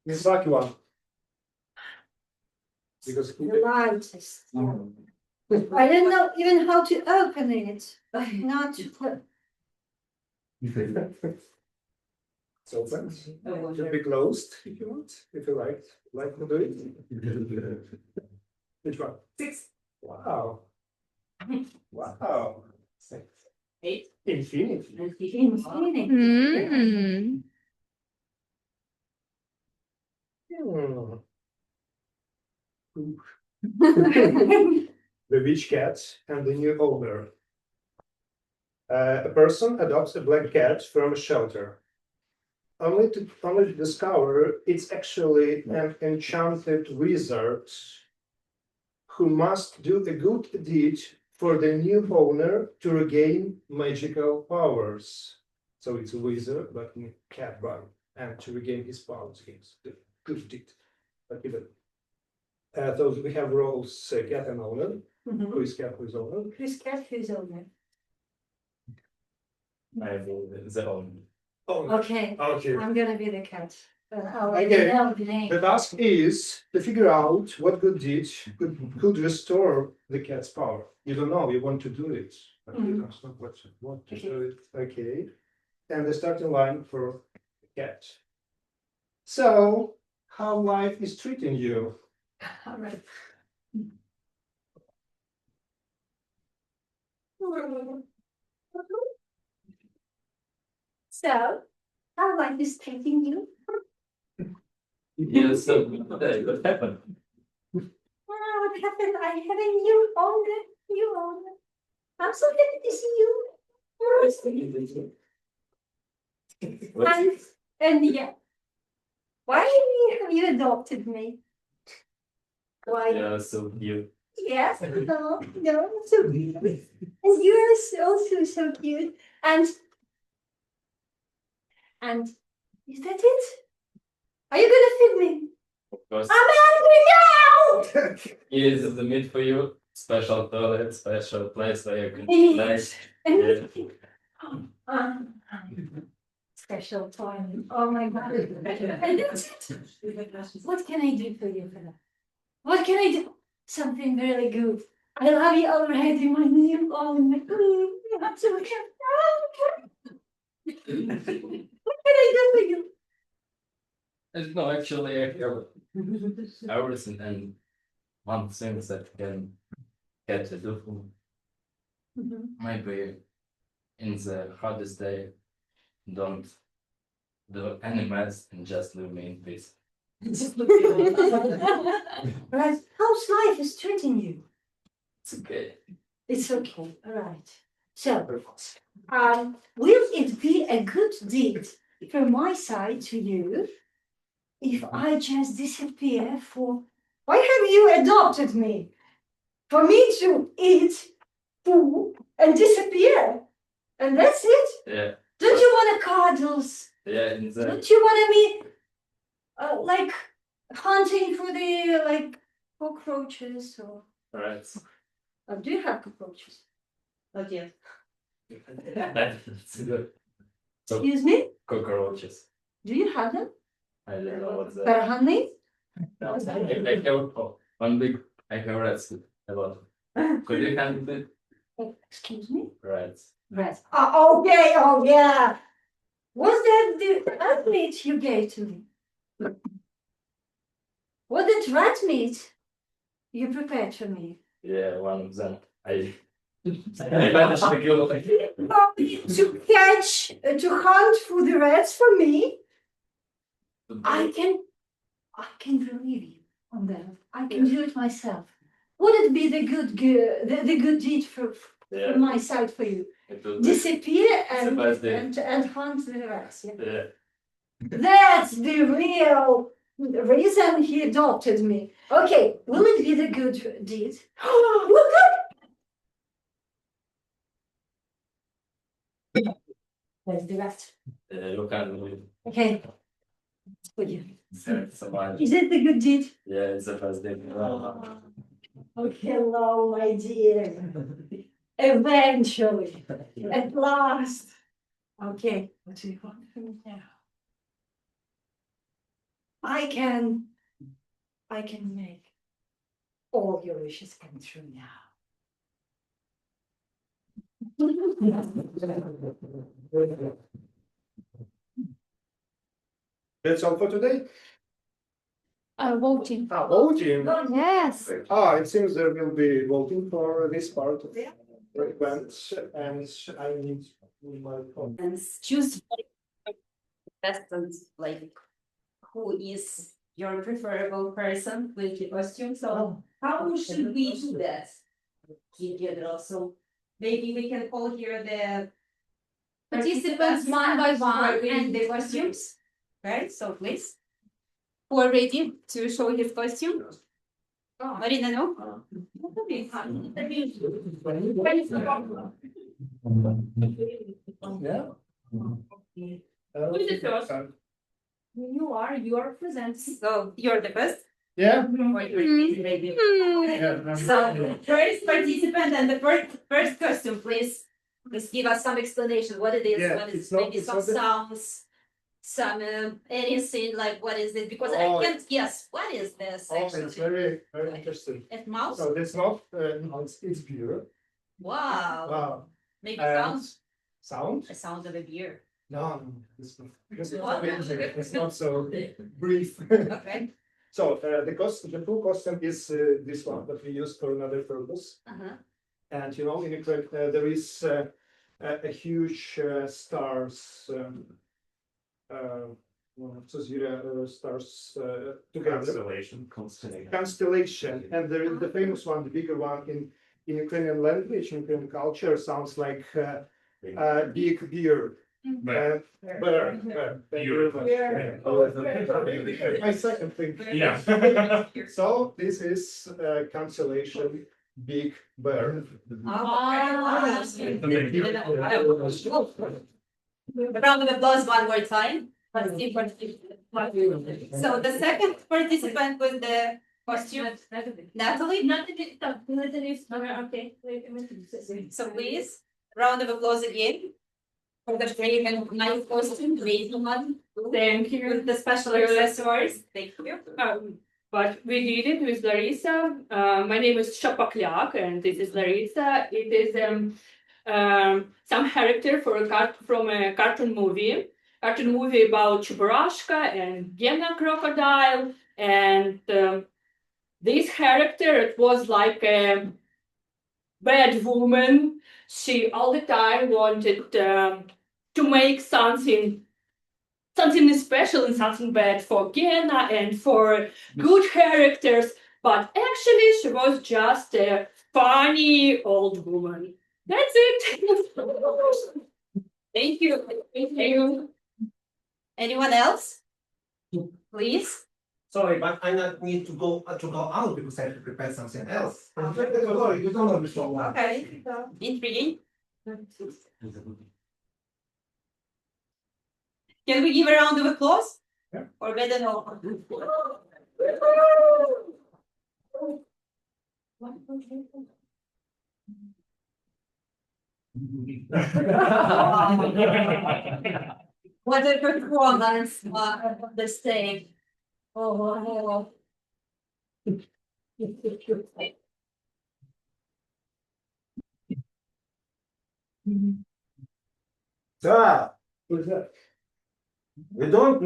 [SPEAKER 7] This lucky one. Because
[SPEAKER 8] The largest. I don't know even how to open it. Not.
[SPEAKER 7] it's open. It should be closed if you want, if you like to do it. Which one? 6. Wow. Wow. 6. 8. Infinity.
[SPEAKER 14] Mm.
[SPEAKER 7] The witch cat and the new owner. A person adopts a black cat from a shelter, only to discover it's actually an enchanted wizard who must do a good deed for the new owner to regain magical powers. So it's a wizard, but in cat body, and to regain his powers, it's the good deed. But even so we have roles cat and owner. Who is cat? Who is owner?
[SPEAKER 8] Who's cat? Who's owner?
[SPEAKER 4] I have the own.
[SPEAKER 8] Okay.
[SPEAKER 7] Okay.
[SPEAKER 8] I'm gonna be the cat.
[SPEAKER 7] Okay. The task is to figure out what good deed could restore the cat's power. You don't know, you want to do it, but you don't know what to do it. Okay. And the starting line for the cat. So, how life is treating you?
[SPEAKER 8] All right. So, how life is treating you?
[SPEAKER 4] Yes, so what happened?
[SPEAKER 8] What happened? I have a new owner. New owner. I'm so happy to see you. And yeah. Why have you adopted me? Why?
[SPEAKER 4] Yeah, so cute.
[SPEAKER 8] Yes. No, so cute. And you are also so cute. And is that it? Are you gonna feed me?
[SPEAKER 4] Of course.
[SPEAKER 8] I'm hungry now!
[SPEAKER 4] Here's the meat for you. Special toilet, special place where you can
[SPEAKER 8] Yes.
[SPEAKER 4] play.
[SPEAKER 8] Special toilet. Oh my god. And that's it. What can I do for you for that? What can I do? Something really good. I love you already, my new owner. I'm so happy. What can I do for you?
[SPEAKER 4] No, actually, I have everything and one thing that can get to do. Maybe in the hardest day, don't do any mess and just leave me in peace.
[SPEAKER 8] Right. How's life is treating you?
[SPEAKER 4] It's okay.
[SPEAKER 8] It's okay. All right. So, will it be a good deed from my side to you if I just disappear for? Why have you adopted me? For me to eat food and disappear, and that's it?
[SPEAKER 4] Yeah.
[SPEAKER 8] Don't you want a cuddles?
[SPEAKER 4] Yeah, in the
[SPEAKER 8] Don't you want me like hunting for the like cockroaches or?
[SPEAKER 4] rats.
[SPEAKER 8] Do you have cockroaches? Not yet.
[SPEAKER 4] That's good. So,
[SPEAKER 8] Excuse me?
[SPEAKER 4] cockroaches.
[SPEAKER 8] Do you have them?
[SPEAKER 4] I don't know what's that.
[SPEAKER 8] For honey?
[SPEAKER 4] I have one big. I have rats a lot. Could you handle it?
[SPEAKER 8] Excuse me?
[SPEAKER 4] Rats.
[SPEAKER 8] Rats. Oh, okay. Oh, yeah. Was that the rat meat you gave to me? Was it rat meat you prepared for me?
[SPEAKER 4] Yeah, one of them. I managed to kill
[SPEAKER 8] To catch, to hunt for the rats for me? I can believe you on that. I can do it myself. Would it be the good deed from my side for you.
[SPEAKER 4] It will be
[SPEAKER 8] Disappear and
[SPEAKER 4] best day.
[SPEAKER 8] and hunt the rats. Yeah?
[SPEAKER 4] yeah.
[SPEAKER 8] That's the real reason he adopted me. Okay, will it be the good deed? Look up! Let's do that.
[SPEAKER 4] You can
[SPEAKER 8] Okay. For you.
[SPEAKER 4] so much.
[SPEAKER 8] Is it the good deed?
[SPEAKER 4] Yeah, it's the first day.
[SPEAKER 8] Oh, hello, my dear. Eventually, at last. Okay, what do you want from me now? I can make all your wishes come true now.
[SPEAKER 7] That's all for today.
[SPEAKER 14] Voting.
[SPEAKER 7] Voting.
[SPEAKER 14] Yes.
[SPEAKER 7] It seems there will be voting for this part of the event, and I need my phone.
[SPEAKER 2] And choose contestants, like who is your preferable person with the costume. So how should we do that in general? So maybe we can call here the
[SPEAKER 14] Participants one by one
[SPEAKER 2] and the costumes. Right, so please. Who are ready to show his costume? Marina, no?
[SPEAKER 7] Yeah.
[SPEAKER 11] Who is the first?
[SPEAKER 2] You are present. So you're the first.
[SPEAKER 7] Yeah.
[SPEAKER 2] Or you're ready. So first participant and the first costume, please. Please give us some explanation. What it is.
[SPEAKER 7] Yeah,
[SPEAKER 2] what is
[SPEAKER 7] it's not-
[SPEAKER 2] maybe
[SPEAKER 7] it's
[SPEAKER 2] some
[SPEAKER 7] not the-
[SPEAKER 2] sounds. Some anything like what is it? Because
[SPEAKER 7] Oh,
[SPEAKER 2] I can't guess what is this
[SPEAKER 7] Oh,
[SPEAKER 2] actually.
[SPEAKER 7] it's very, very interesting.
[SPEAKER 2] At mouse?
[SPEAKER 7] So that's not, it's beer.
[SPEAKER 2] Wow. Maybe
[SPEAKER 7] And
[SPEAKER 2] sounds
[SPEAKER 7] sound?
[SPEAKER 2] a sound of a beer.
[SPEAKER 7] No, it's not. It's
[SPEAKER 2] What?
[SPEAKER 7] it's not so brief.
[SPEAKER 2] Okay.
[SPEAKER 7] So the full costume is this one that we use for another purpose.
[SPEAKER 2] Uh-huh.
[SPEAKER 7] And you know, in Ukraine there is a huge stars. Stars together. Constellation, and there is the famous one, the bigger one in Ukrainian language, in Ukrainian culture, sounds like big beer. Bear. Thank you very much. My second thing.
[SPEAKER 13] Yeah.
[SPEAKER 7] So this is constellation big bear.
[SPEAKER 2] A round of applause one more time. So the second participant was the costume. Natalie?
[SPEAKER 11] Okay.
[SPEAKER 2] So please, round of applause again. For the brave and nice costume, amazing one.
[SPEAKER 11] Thank you.
[SPEAKER 2] With the special accessories. Thank you.
[SPEAKER 11] But we did it with Larissa. My name is Shapovaliuk, and this is Larissa. It is some character from a cartoon movie about Cheburashka and Gena crocodile. And this character, it was like a bad woman. She all the time wanted to make something special and something bad for Gena and for good characters, but actually she was just a funny old woman. That's it.
[SPEAKER 2] Thank you. Thank you. Anyone else? Please.
[SPEAKER 5] Sorry, but I not need to go out because I have to prepare something else. You don't know the show.
[SPEAKER 2] Okay. Intriguing. Can we give a round of applause?
[SPEAKER 7] Yeah.
[SPEAKER 2] Or better no? What a performance of the stage. Oh.
[SPEAKER 5] Sir, you don't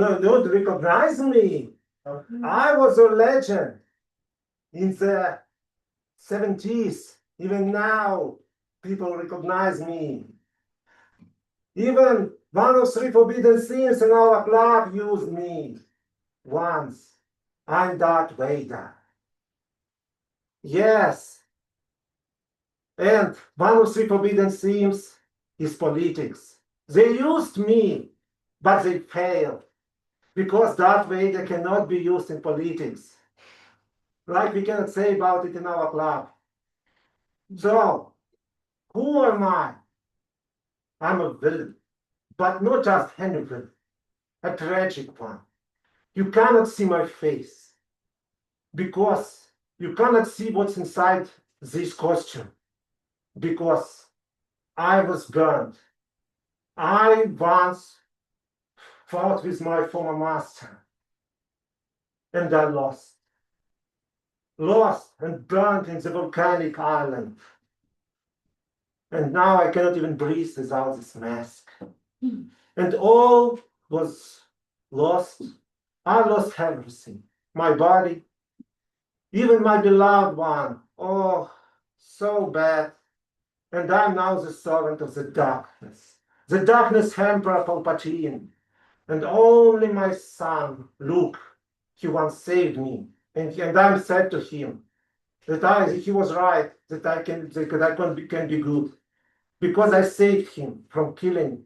[SPEAKER 5] recognize me. I was a legend in the 70s. Even now, people recognize me. Even one of three forbidden sins in our club used me once. I'm Darth Vader. Yes. And one of the forbidden themes is politics. They used me, but they failed because Darth Vader cannot be used in politics. Like we cannot say about it in our club. So, who am I? I'm a villain, but not just any villain, a tragic one. You cannot see my face because you cannot see what's inside this costume because I was burned. I once fought with my former master and I lost. Lost and burned in the volcanic island. And now I cannot even breathe without this mask. And all was lost. I lost everything. My body, even my beloved one. Oh, so bad. And I'm now the servant of the darkness. The darkness Emperor Palpatine. And only my son, Luke, he once saved me. And I'm said to him that he was right, that I can be good. Because I saved him from killing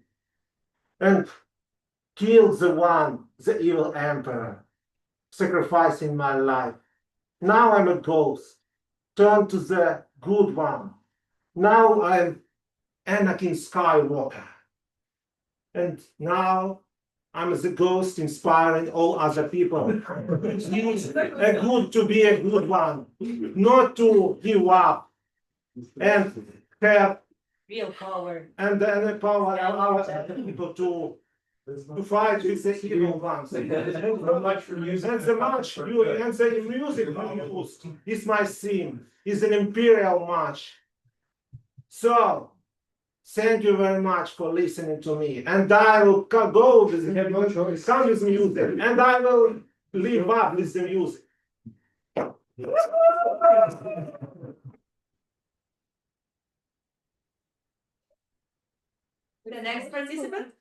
[SPEAKER 5] and killed the evil emperor, sacrificing my life. Now I'm a ghost, turned to the good one. Now I'm Anakin Skywalker. And now I'm the ghost inspiring all other people. It's good to be a good one, not to give up and have
[SPEAKER 2] real power.
[SPEAKER 5] And then empower our people to fight with the evil ones. And the march you used is my theme, is an imperial march. So, thank you very much for listening to me. And I will go with come with music, and I will live up with the music.
[SPEAKER 2] The next participant?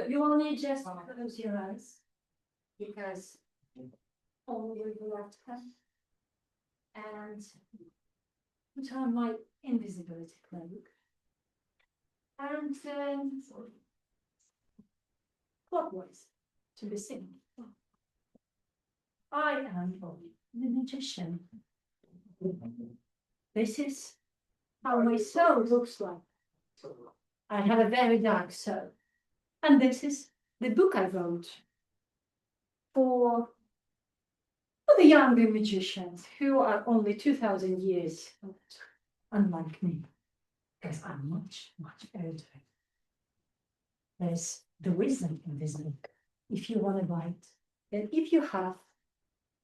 [SPEAKER 8] You will need just close your eyes because only the left hand and put on my invisibility cloak and clockwise to be seen. I am the magician. This is how my soul looks like. I have a very dark soul. And this is the book I wrote for the younger magicians who are only 2,000 years old, unlike me, because I'm much, much older. There's the wisdom in this book, if you want to write, that if you have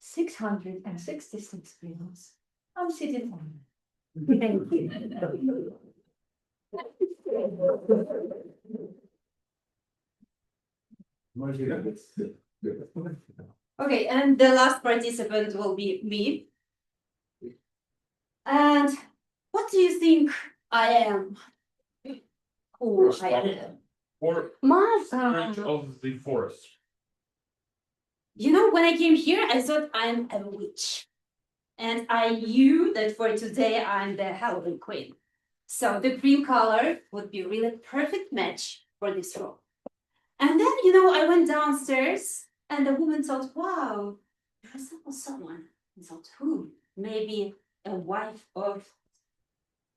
[SPEAKER 8] 666 wheels, I'm sitting on them. Thank you.
[SPEAKER 2] Okay, and the last participant will be me. And what do you think I am? Who I am?
[SPEAKER 13] Or
[SPEAKER 2] Martha.
[SPEAKER 13] of the forest.
[SPEAKER 2] You know, when I came here, I thought I'm a witch. And I knew that for today, I'm the Halloween queen. So the cream color would be really perfect match for this role. And then, you know, I went downstairs and the woman thought, wow, you resemble someone. I thought, who? Maybe a wife of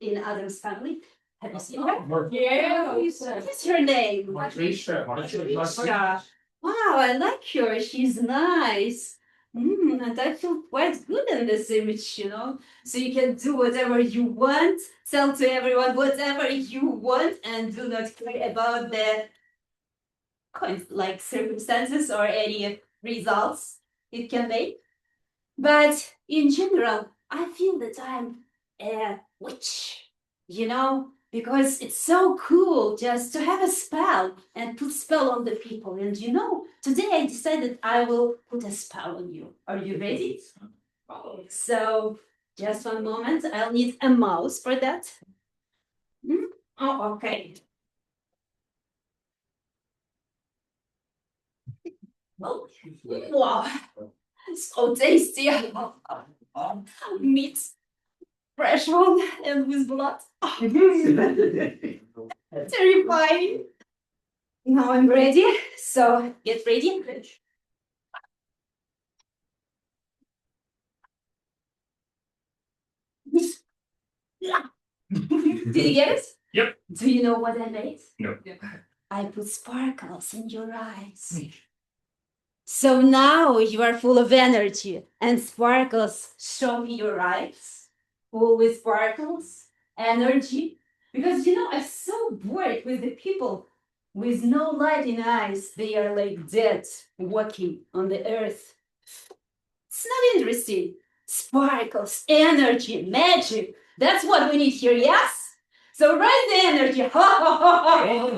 [SPEAKER 2] in Adam's family. Have you seen her?
[SPEAKER 11] Yeah.
[SPEAKER 2] What's her name? Patricia. Wow, I like her. She's nice. And I feel quite good in this image, you know. So you can do whatever you want, tell to everyone whatever you want, and do not care about the like circumstances or any results it can make. But in general, I feel that I'm a witch, you know, because it's so cool just to have a spell and put spell on the people. And you know, today I decided I will put a spell on you. Are you ready? So just one moment, I'll need a mouse for that. Oh, okay. Oh, wow, so tasty. Meat. fresh one and with blood. Terrifying. Now I'm ready. So get ready. Did you get it?
[SPEAKER 13] Yep.
[SPEAKER 2] Do you know what I made?
[SPEAKER 13] No.
[SPEAKER 2] I put sparkles in your eyes. So now you are full of energy and sparkles show me your eyes. Full with sparkles, energy. Because I'm so bored with the people with no light in eyes. They are like dead, walking on the earth. It's not interesting. Sparkles, energy, magic. That's what we need here, yes? So raise the energy. Oh,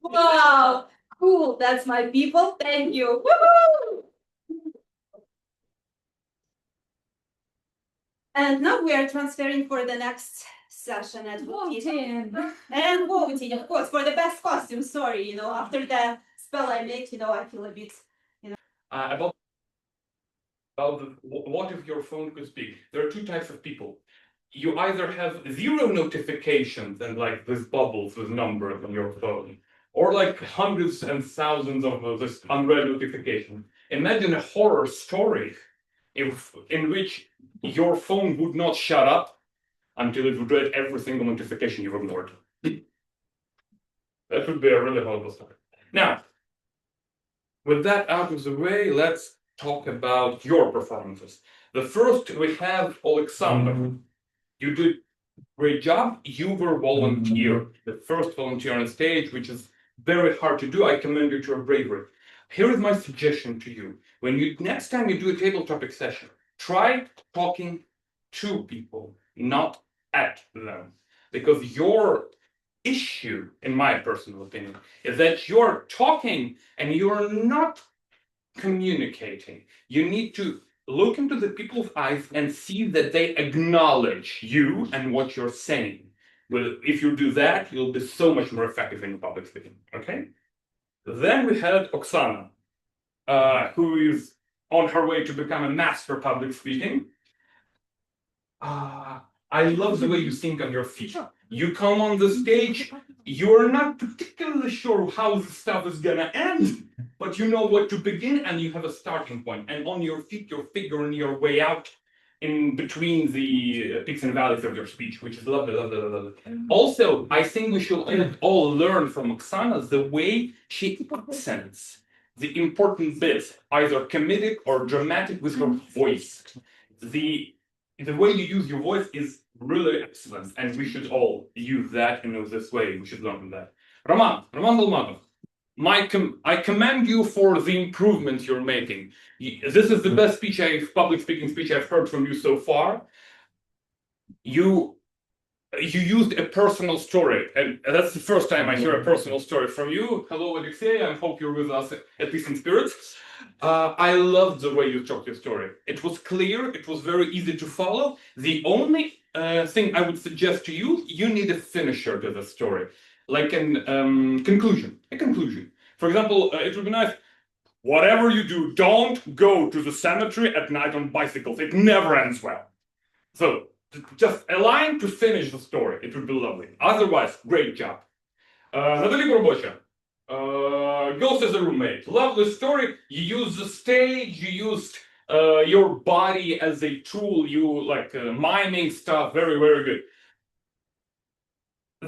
[SPEAKER 2] wow, cool. That's my people. Thank you. Woohoo! And now we are transferring for the next session at voting. And voting, of course, for the best costume. Sorry, after the spell I made, I feel a bit,
[SPEAKER 13] About what if your phone could speak? There are two types of people. You either have 0 notifications and like this bubbles with numbers on your phone, or like hundreds and thousands of this unread notifications. Imagine a horror story in which your phone would not shut up until it would read every single notification you've ignored. That would be a really horrible story. Now, with that out of the way, let's talk about your performances. The first we have Oleksandr. You did a great job. You were volunteer, the first volunteer on stage, which is very hard to do. I commend you to your bravery. Here is my suggestion to you. Next time you do a table topic session, try talking to people, not at them. Because your issue, in my personal opinion, is that you're talking and you're not communicating. You need to look into the people's eyes and see that they acknowledge you and what you're saying. Well, if you do that, you'll be so much more effective in public speaking. Okay? Then we had Oksana, who is on her way to become a master public speaking. I love the way you think on your feet. You come on the stage, you're not particularly sure how the stuff is gonna end, but you know what to begin and you have a starting point. And on your feet, you're figuring your way out in between the peaks and valleys of your speech, which is lovely, lovely, lovely. Also, I think we should all learn from Oksana the way she accents the important bits, either comedic or dramatic, with her voice. The way you use your voice is really excellent, and we should all use that in this way. We should learn from that. Roman Dolmatov, I commend you for the improvements you're making. This is the best public speaking speech I've heard from you so far. You used a personal story, and that's the first time I hear a personal story from you. Hello, Alexei. I hope you're with us, at least in spirit. I loved the way you told your story. It was clear. It was very easy to follow. The only thing I would suggest to you, you need a finisher to the story, like a conclusion. For example, it would be nice. Whatever you do, don't go to the cemetery at night on bicycles. It never ends well. So just a line to finish the story. It would be lovely. Otherwise, great job. Nataly Parubocha. Ghost as a roommate. Lovely story. You used the stage. You used your body as a tool. You miming stuff. Very, very good.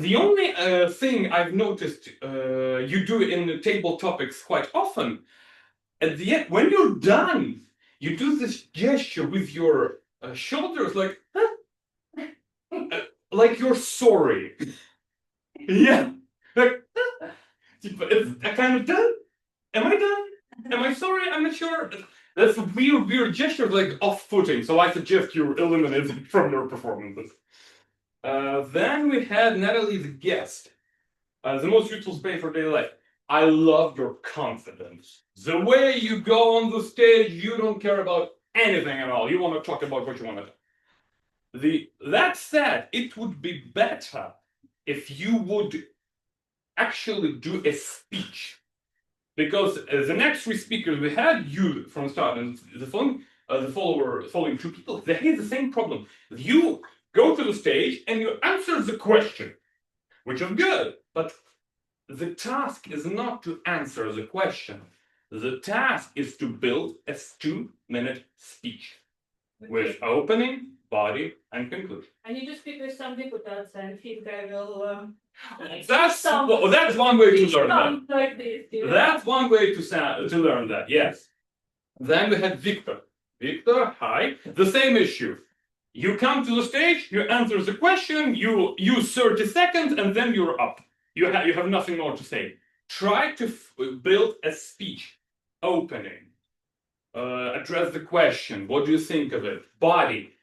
[SPEAKER 13] The only thing I've noticed you do in the table topics quite often, at the end, when you're done, you do this gesture with your shoulders, like you're sorry. Yeah, it's a kind of done. Am I done? Am I sorry? I'm not sure. That's a weird gesture, like off-putting. So I suggest you eliminate it from your performances. Then we had Natalie the guest. The most useful space for daily life. I love your confidence. The way you go on the stage, you don't care about anything at all. You want to talk about what you want to do. That said, it would be better if you would actually do a speech. Because the next three speakers we had, you from the start, and the phone, the following two people, they have the same problem. You go to the stage and you answer the question, which is good, but the task is not to answer the question. The task is to build a 2-minute speech with opening, body, and conclusion.
[SPEAKER 11] I need to speak with some deputies and think I will.
[SPEAKER 13] That's one way to learn that.
[SPEAKER 11] Sound like this, you know?
[SPEAKER 13] That's one way to learn that, yes. Then we had Victor. Victor, hi. The same issue. You come to the stage, you answer the question, you use 30 seconds, and then you're up. You have nothing more to say. Try to build a speech. Opening. Address the question. What do you think of it? Body.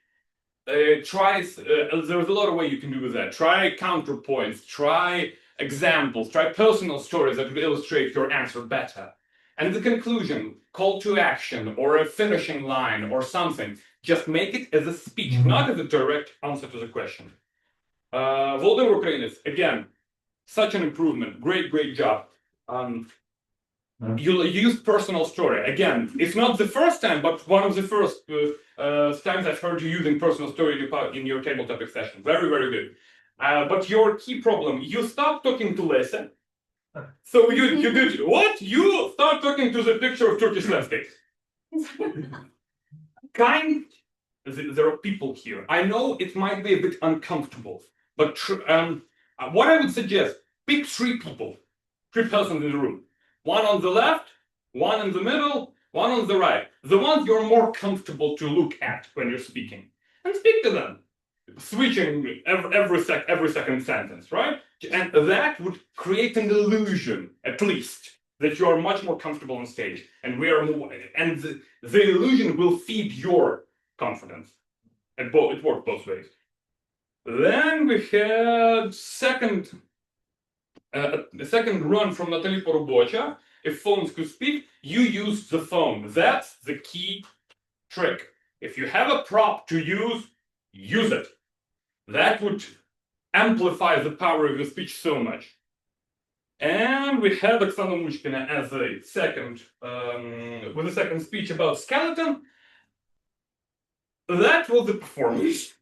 [SPEAKER 13] There's a lot of ways you can do that. Try counterpoints. Try examples. Try personal stories that will illustrate your answer better. And the conclusion, call to action, or a finishing line, or something. Just make it as a speech, not as a direct answer to the question. Volodymyr Ukrainets, again, such an improvement. Great job. You used personal story. Again, it's not the first time, but one of the first times I've heard you using personal story in your table topic session. Very good. But your key problem, you stopped talking to Lesa. So you did what? You start talking to the picture of Turkish landscape. There are people here. I know it might be a bit uncomfortable, but what I would suggest, pick 3 people, 3 persons in the room. One on the left, one in the middle, one on the right. The ones you're more comfortable to look at when you're speaking. And speak to them. Switching every second sentence, right? And that would create an illusion, at least, that you are much more comfortable on stage. And the illusion will feed your confidence. It worked both ways. Then we had the second run from Nataly Parubocha. If phones could speak, you use the phone. That's the key trick. If you have a prop to use it. That would amplify the power of your speech so much. And we had Oksana Muchkina as a second, with a second speech about skeleton. That was the performance.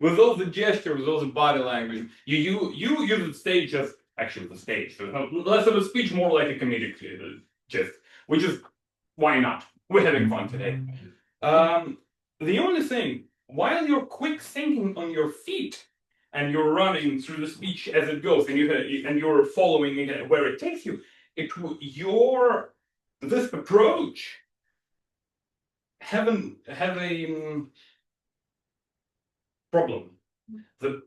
[SPEAKER 13] With all the gestures, with all the body language, you use the stage as actually the stage. Less of a speech, more like a comedic gist, which is why not? We're having fun today. The only thing, while you're quick thinking on your feet and you're running through the speech as it goes, and you're following it where it takes you, this approach have a problem.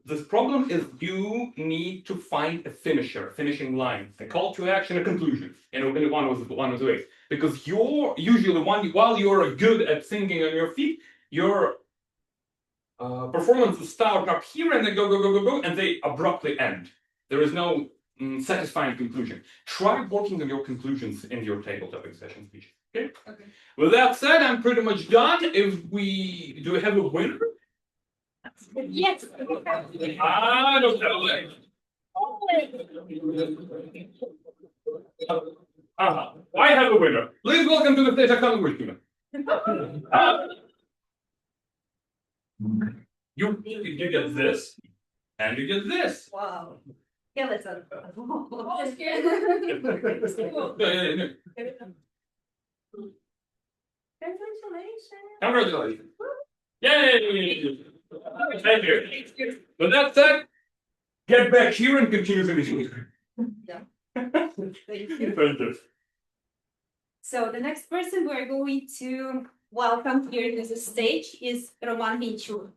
[SPEAKER 13] This problem is you need to find a finishing line, a call to action, a conclusion, and only one of the ways. Because you're usually while you're good at thinking on your feet, your performances start up here and they go, and they abruptly end. There is no satisfying conclusion. Try working on your conclusions in your table topic session speech. Okay? With that said, I'm pretty much done. Do we have a winner?
[SPEAKER 8] Yes.
[SPEAKER 13] I don't know. I have a winner. Please welcome to the stage Oksana Muchkina. You get this, and you get this.
[SPEAKER 8] Wow. Yeah, let's
[SPEAKER 13] Congratulations. Yay! Thank you. With that said, get back here and continue the meeting.
[SPEAKER 2] Yeah.
[SPEAKER 13] Thank you.
[SPEAKER 2] So the next person we're going to welcome here to the stage is Roman Hinchuk,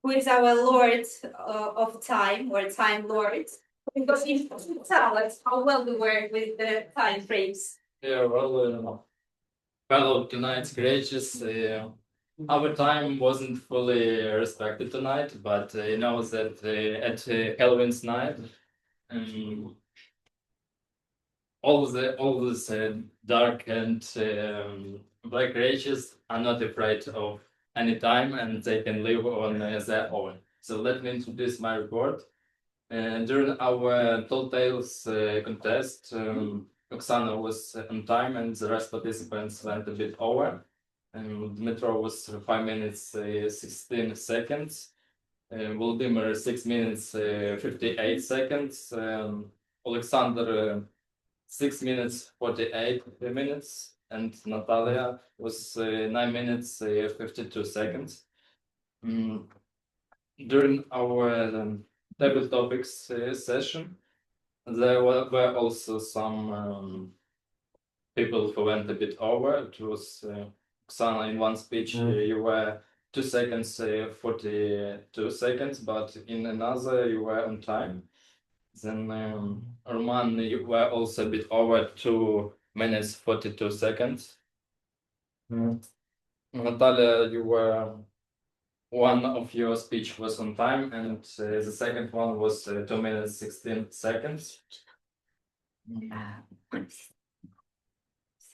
[SPEAKER 2] who is our Lord of Time, or Time Lord. Because he tell us how well we work with the time frames.
[SPEAKER 4] Yeah, fellow tonight's gracious. Our time wasn't fully respected tonight, but you know that at Halloween's night, all these dark and black races are not afraid of any time, and they can live on their own. So let me introduce my report. During our Tall Tales contest, Oksana was on time and the rest participants went a bit over. And Dmytro was 5 minutes 16 seconds. Volodymyr 6 minutes 58 seconds. Oleksandr 6 minutes 48 minutes. And Natalia was 9 minutes 52 seconds. During our table topics session, there were also some people who went a bit over. It was Oksana in one speech, you were 2 seconds 42 seconds, but in another you were on time. Then Roman, you were also a bit over 2 minutes 42 seconds. Natalia, you were one of your speech was on time, and the second one was 2 minutes 16 seconds.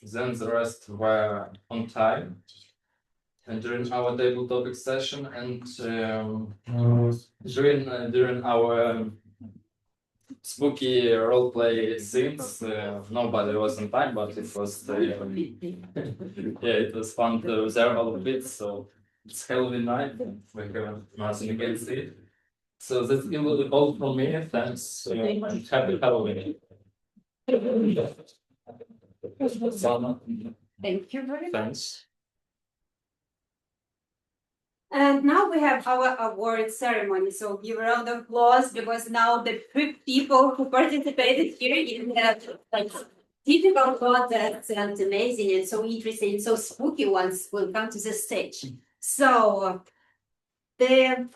[SPEAKER 4] Then the rest were on time. And during our table topic session and during our spooky roleplay scenes, nobody was on time, but it was it was fun to observe all of it. So it's Halloween night, we have nothing against it. So that's all from me. Thanks. Happy Halloween.
[SPEAKER 2] Thank you very much.
[SPEAKER 4] Thanks.
[SPEAKER 2] And now we have our award ceremony. So give a round of applause because now the people who participated here in the typical contests and amazing and so interesting and so spooky ones will come to the stage. So the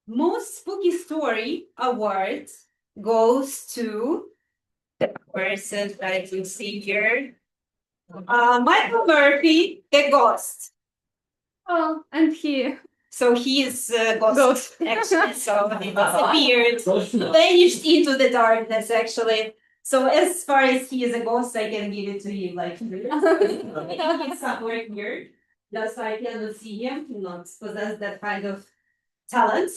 [SPEAKER 2] most spooky story award goes to the person that you see here, Michael Murphy, the ghost.
[SPEAKER 14] Oh, and he.
[SPEAKER 2] So he is ghost, actually. So he disappeared, vanished into the darkness, actually. So as far as he is a ghost, I can give it to him. Like he's somewhere here. That's why I cannot see him. He not possess that kind of talent.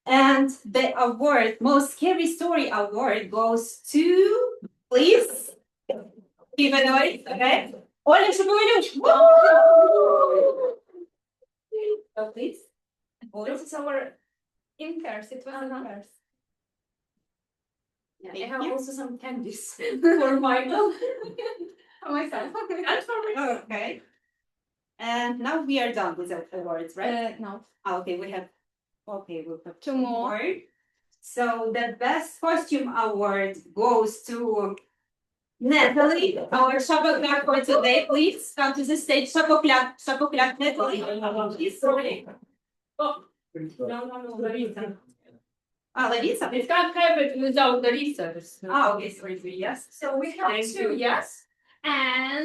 [SPEAKER 2] And the award, most scary story award, goes to, please, give a noise, okay? Olia Shapovaliuk. So please.
[SPEAKER 9] This is our in pairs. It was in pairs. Yeah, I have also some candies for Michael. For myself. And for myself.
[SPEAKER 2] Okay. And now we are done with the awards, right?
[SPEAKER 14] No.
[SPEAKER 2] Okay, we have
[SPEAKER 14] Two more.
[SPEAKER 2] So the best costume award goes to Nataly, our Shapovaliuk for today. Please come to the stage. Shapovaliuk, Nataly. Please, sorry.
[SPEAKER 11] Oh, no, Larissa.
[SPEAKER 2] Larissa.
[SPEAKER 11] It can't have it without Larissa.
[SPEAKER 2] Okay, sorry, yes.
[SPEAKER 9] So we have two, yes?
[SPEAKER 14] And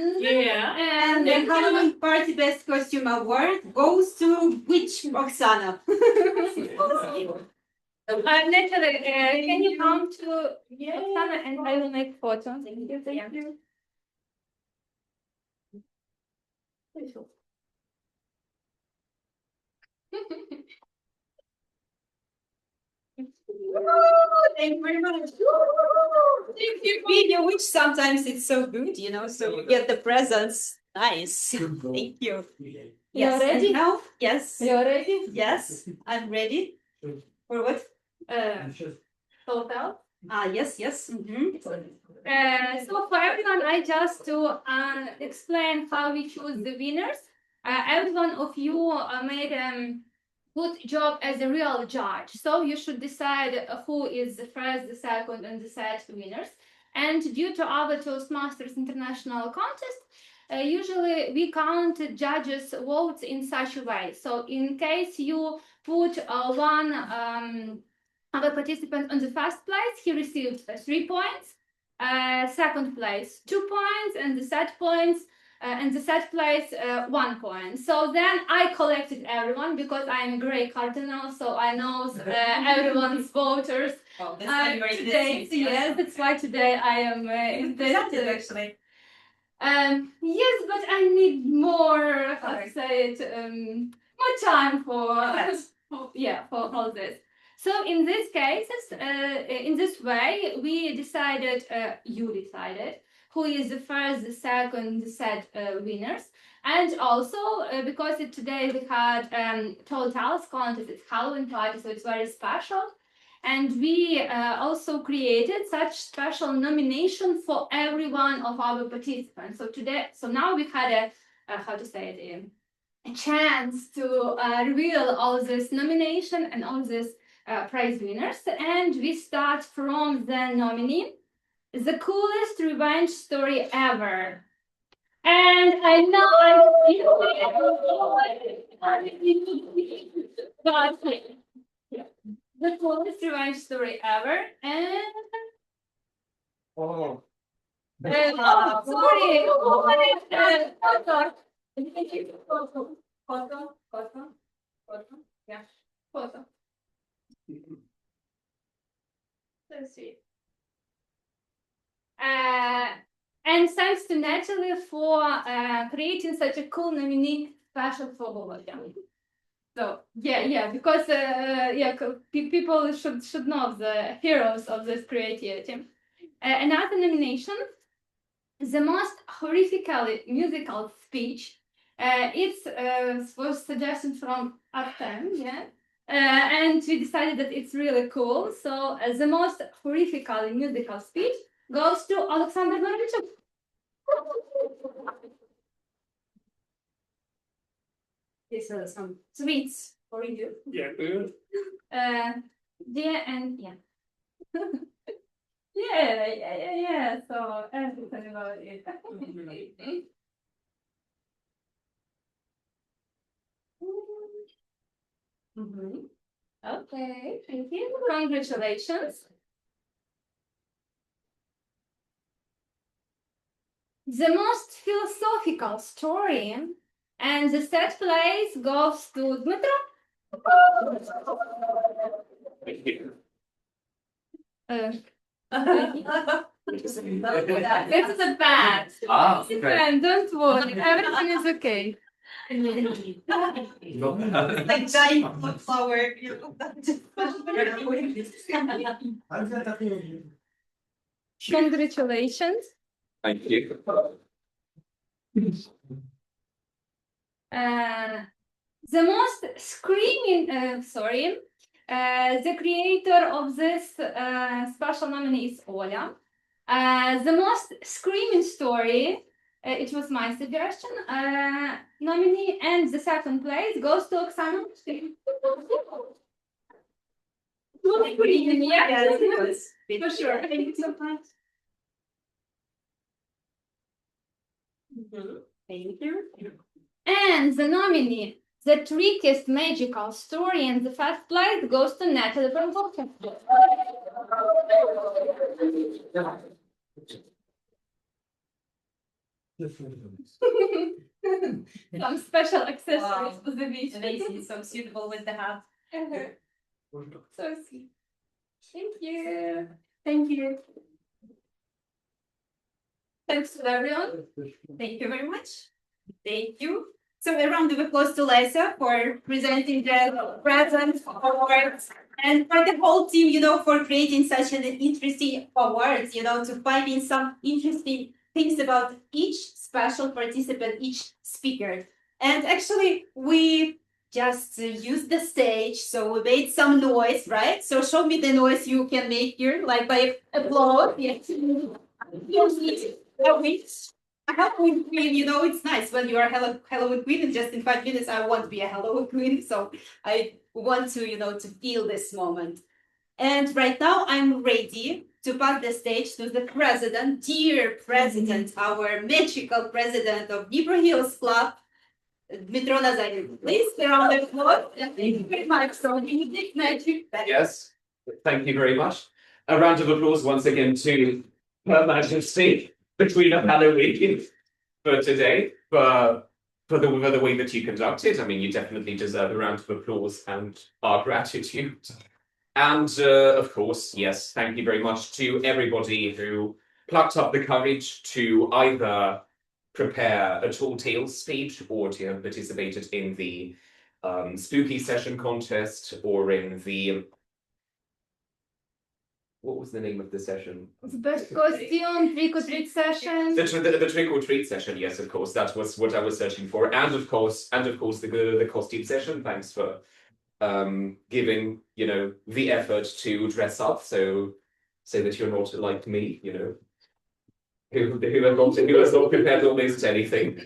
[SPEAKER 2] And the Halloween Party Best Costume Award goes to which Oksana?
[SPEAKER 14] Nataly, can you come to Oksana and I will make photos. Thank you. Thank you.
[SPEAKER 2] Thank you very much. Thank you, video, which sometimes it's so good, so you get the presents. Nice. Thank you. Yes.
[SPEAKER 14] ready?
[SPEAKER 2] And now, yes.
[SPEAKER 14] You're ready?
[SPEAKER 2] Yes, I'm ready. For what?
[SPEAKER 14] Total.
[SPEAKER 2] Yes.
[SPEAKER 14] So for everyone, I just to explain how we choose the winners. Every one of you made good job as a real judge. So you should decide who is the first, the second, and the third winners. And due to our Toastmasters International contest, usually we count judges' votes in such a way. So in case you put one other participant on the first place, he received 3 points. Second place 2 points, and the third place 1 point. So then I collected everyone because I am a great Cardinal, so I know everyone's voters.
[SPEAKER 2] Oh, that's very
[SPEAKER 14] today, yes, that's why today I am in this.
[SPEAKER 2] Actually.
[SPEAKER 14] Yes, but I need more. How to say it? More time for all this. So in these cases, in this way, we decided, you decided, who is the first, the second, the third winners. And also, because today we had totals contest, it's Halloween party, so it's very special. And we also created such special nomination for every one of our participants. So now we had a chance to reveal all this nomination and all these prize winners. And we start from the nominee, the coolest revenge story ever. And I know the coolest revenge story ever. And
[SPEAKER 5] Oh.
[SPEAKER 14] sorry. Yeah, photo. So sweet. And thanks to Nataly for creating such a cool nominee special for Volodymyr. So because people should know the heroes of this creativity. Another nomination, the most horrifically musical speech. It was suggested from Artem, and we decided that it's really cool. So the most horrifically musical speech goes to Oleksandr Myronchuk.
[SPEAKER 2] These are some sweets for you.
[SPEAKER 13] Yeah, good.
[SPEAKER 14] Yeah. So everything about it. Okay, thank you. Congratulations. The most philosophical story, and the third place goes to Dmytro.
[SPEAKER 1] Thank you.
[SPEAKER 14] This is a bad. Don't worry, everything is okay.
[SPEAKER 2] Like giant flower.
[SPEAKER 14] Congratulations.
[SPEAKER 1] Thank you.
[SPEAKER 14] The most screaming, the creator of this special nominee is Olia. The most screaming story, it was my suggestion, nominee, and the second place goes to Oksana Muchkina. For sure. Thank you so much.
[SPEAKER 2] Thank you.
[SPEAKER 14] And the nominee, the trickiest magical story, in the first place goes to Nataly Parubocha. Some special accessories to the beach.
[SPEAKER 2] Amazing, so suitable with the hat.
[SPEAKER 14] So sweet. Thank you. Thank you. Thanks to everyone.
[SPEAKER 2] Thank you very much. Thank you. So a round of applause to Lisa for presenting the present awards, and for the whole team, for creating such an interesting awards, to finding some interesting things about each special participant, each speaker. And actually, we just used the stage, so we made some noise, right? So show me the noise you can make here, like by applause. Yes. A Halloween queen, it's nice when you are a Halloween queen, and just in 5 minutes I want to be a Halloween queen, so I want to, to feel this moment. And right now I'm ready to pass the stage to the president, dear president, our magical president of Dnipro Hills Club, Dmytro Nazarenko. Please, a round of applause. Thank you very much. So, magic.
[SPEAKER 1] Yes, thank you very much. A round of applause once again to Her Majesty, the Queen of Halloween, for today, for the way that you conducted. I mean, you definitely deserve a round of applause and our gratitude. And of course, yes, thank you very much to everybody who plucked up the courage to either prepare a tall tales speech or to have participated in the spooky session contest or in the what was the name of the session?
[SPEAKER 14] Best costume, trick or treat session.
[SPEAKER 1] The trick or treat session, yes, of course, that was what I was searching for, and of course, the costume session. Thanks for giving the effort to dress up, so that you're not like me, who has not prepared almost anything.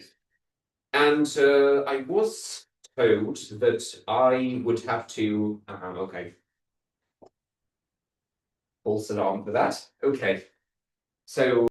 [SPEAKER 1] And I was told that I would have to. Okay. False alarm for that. Okay. So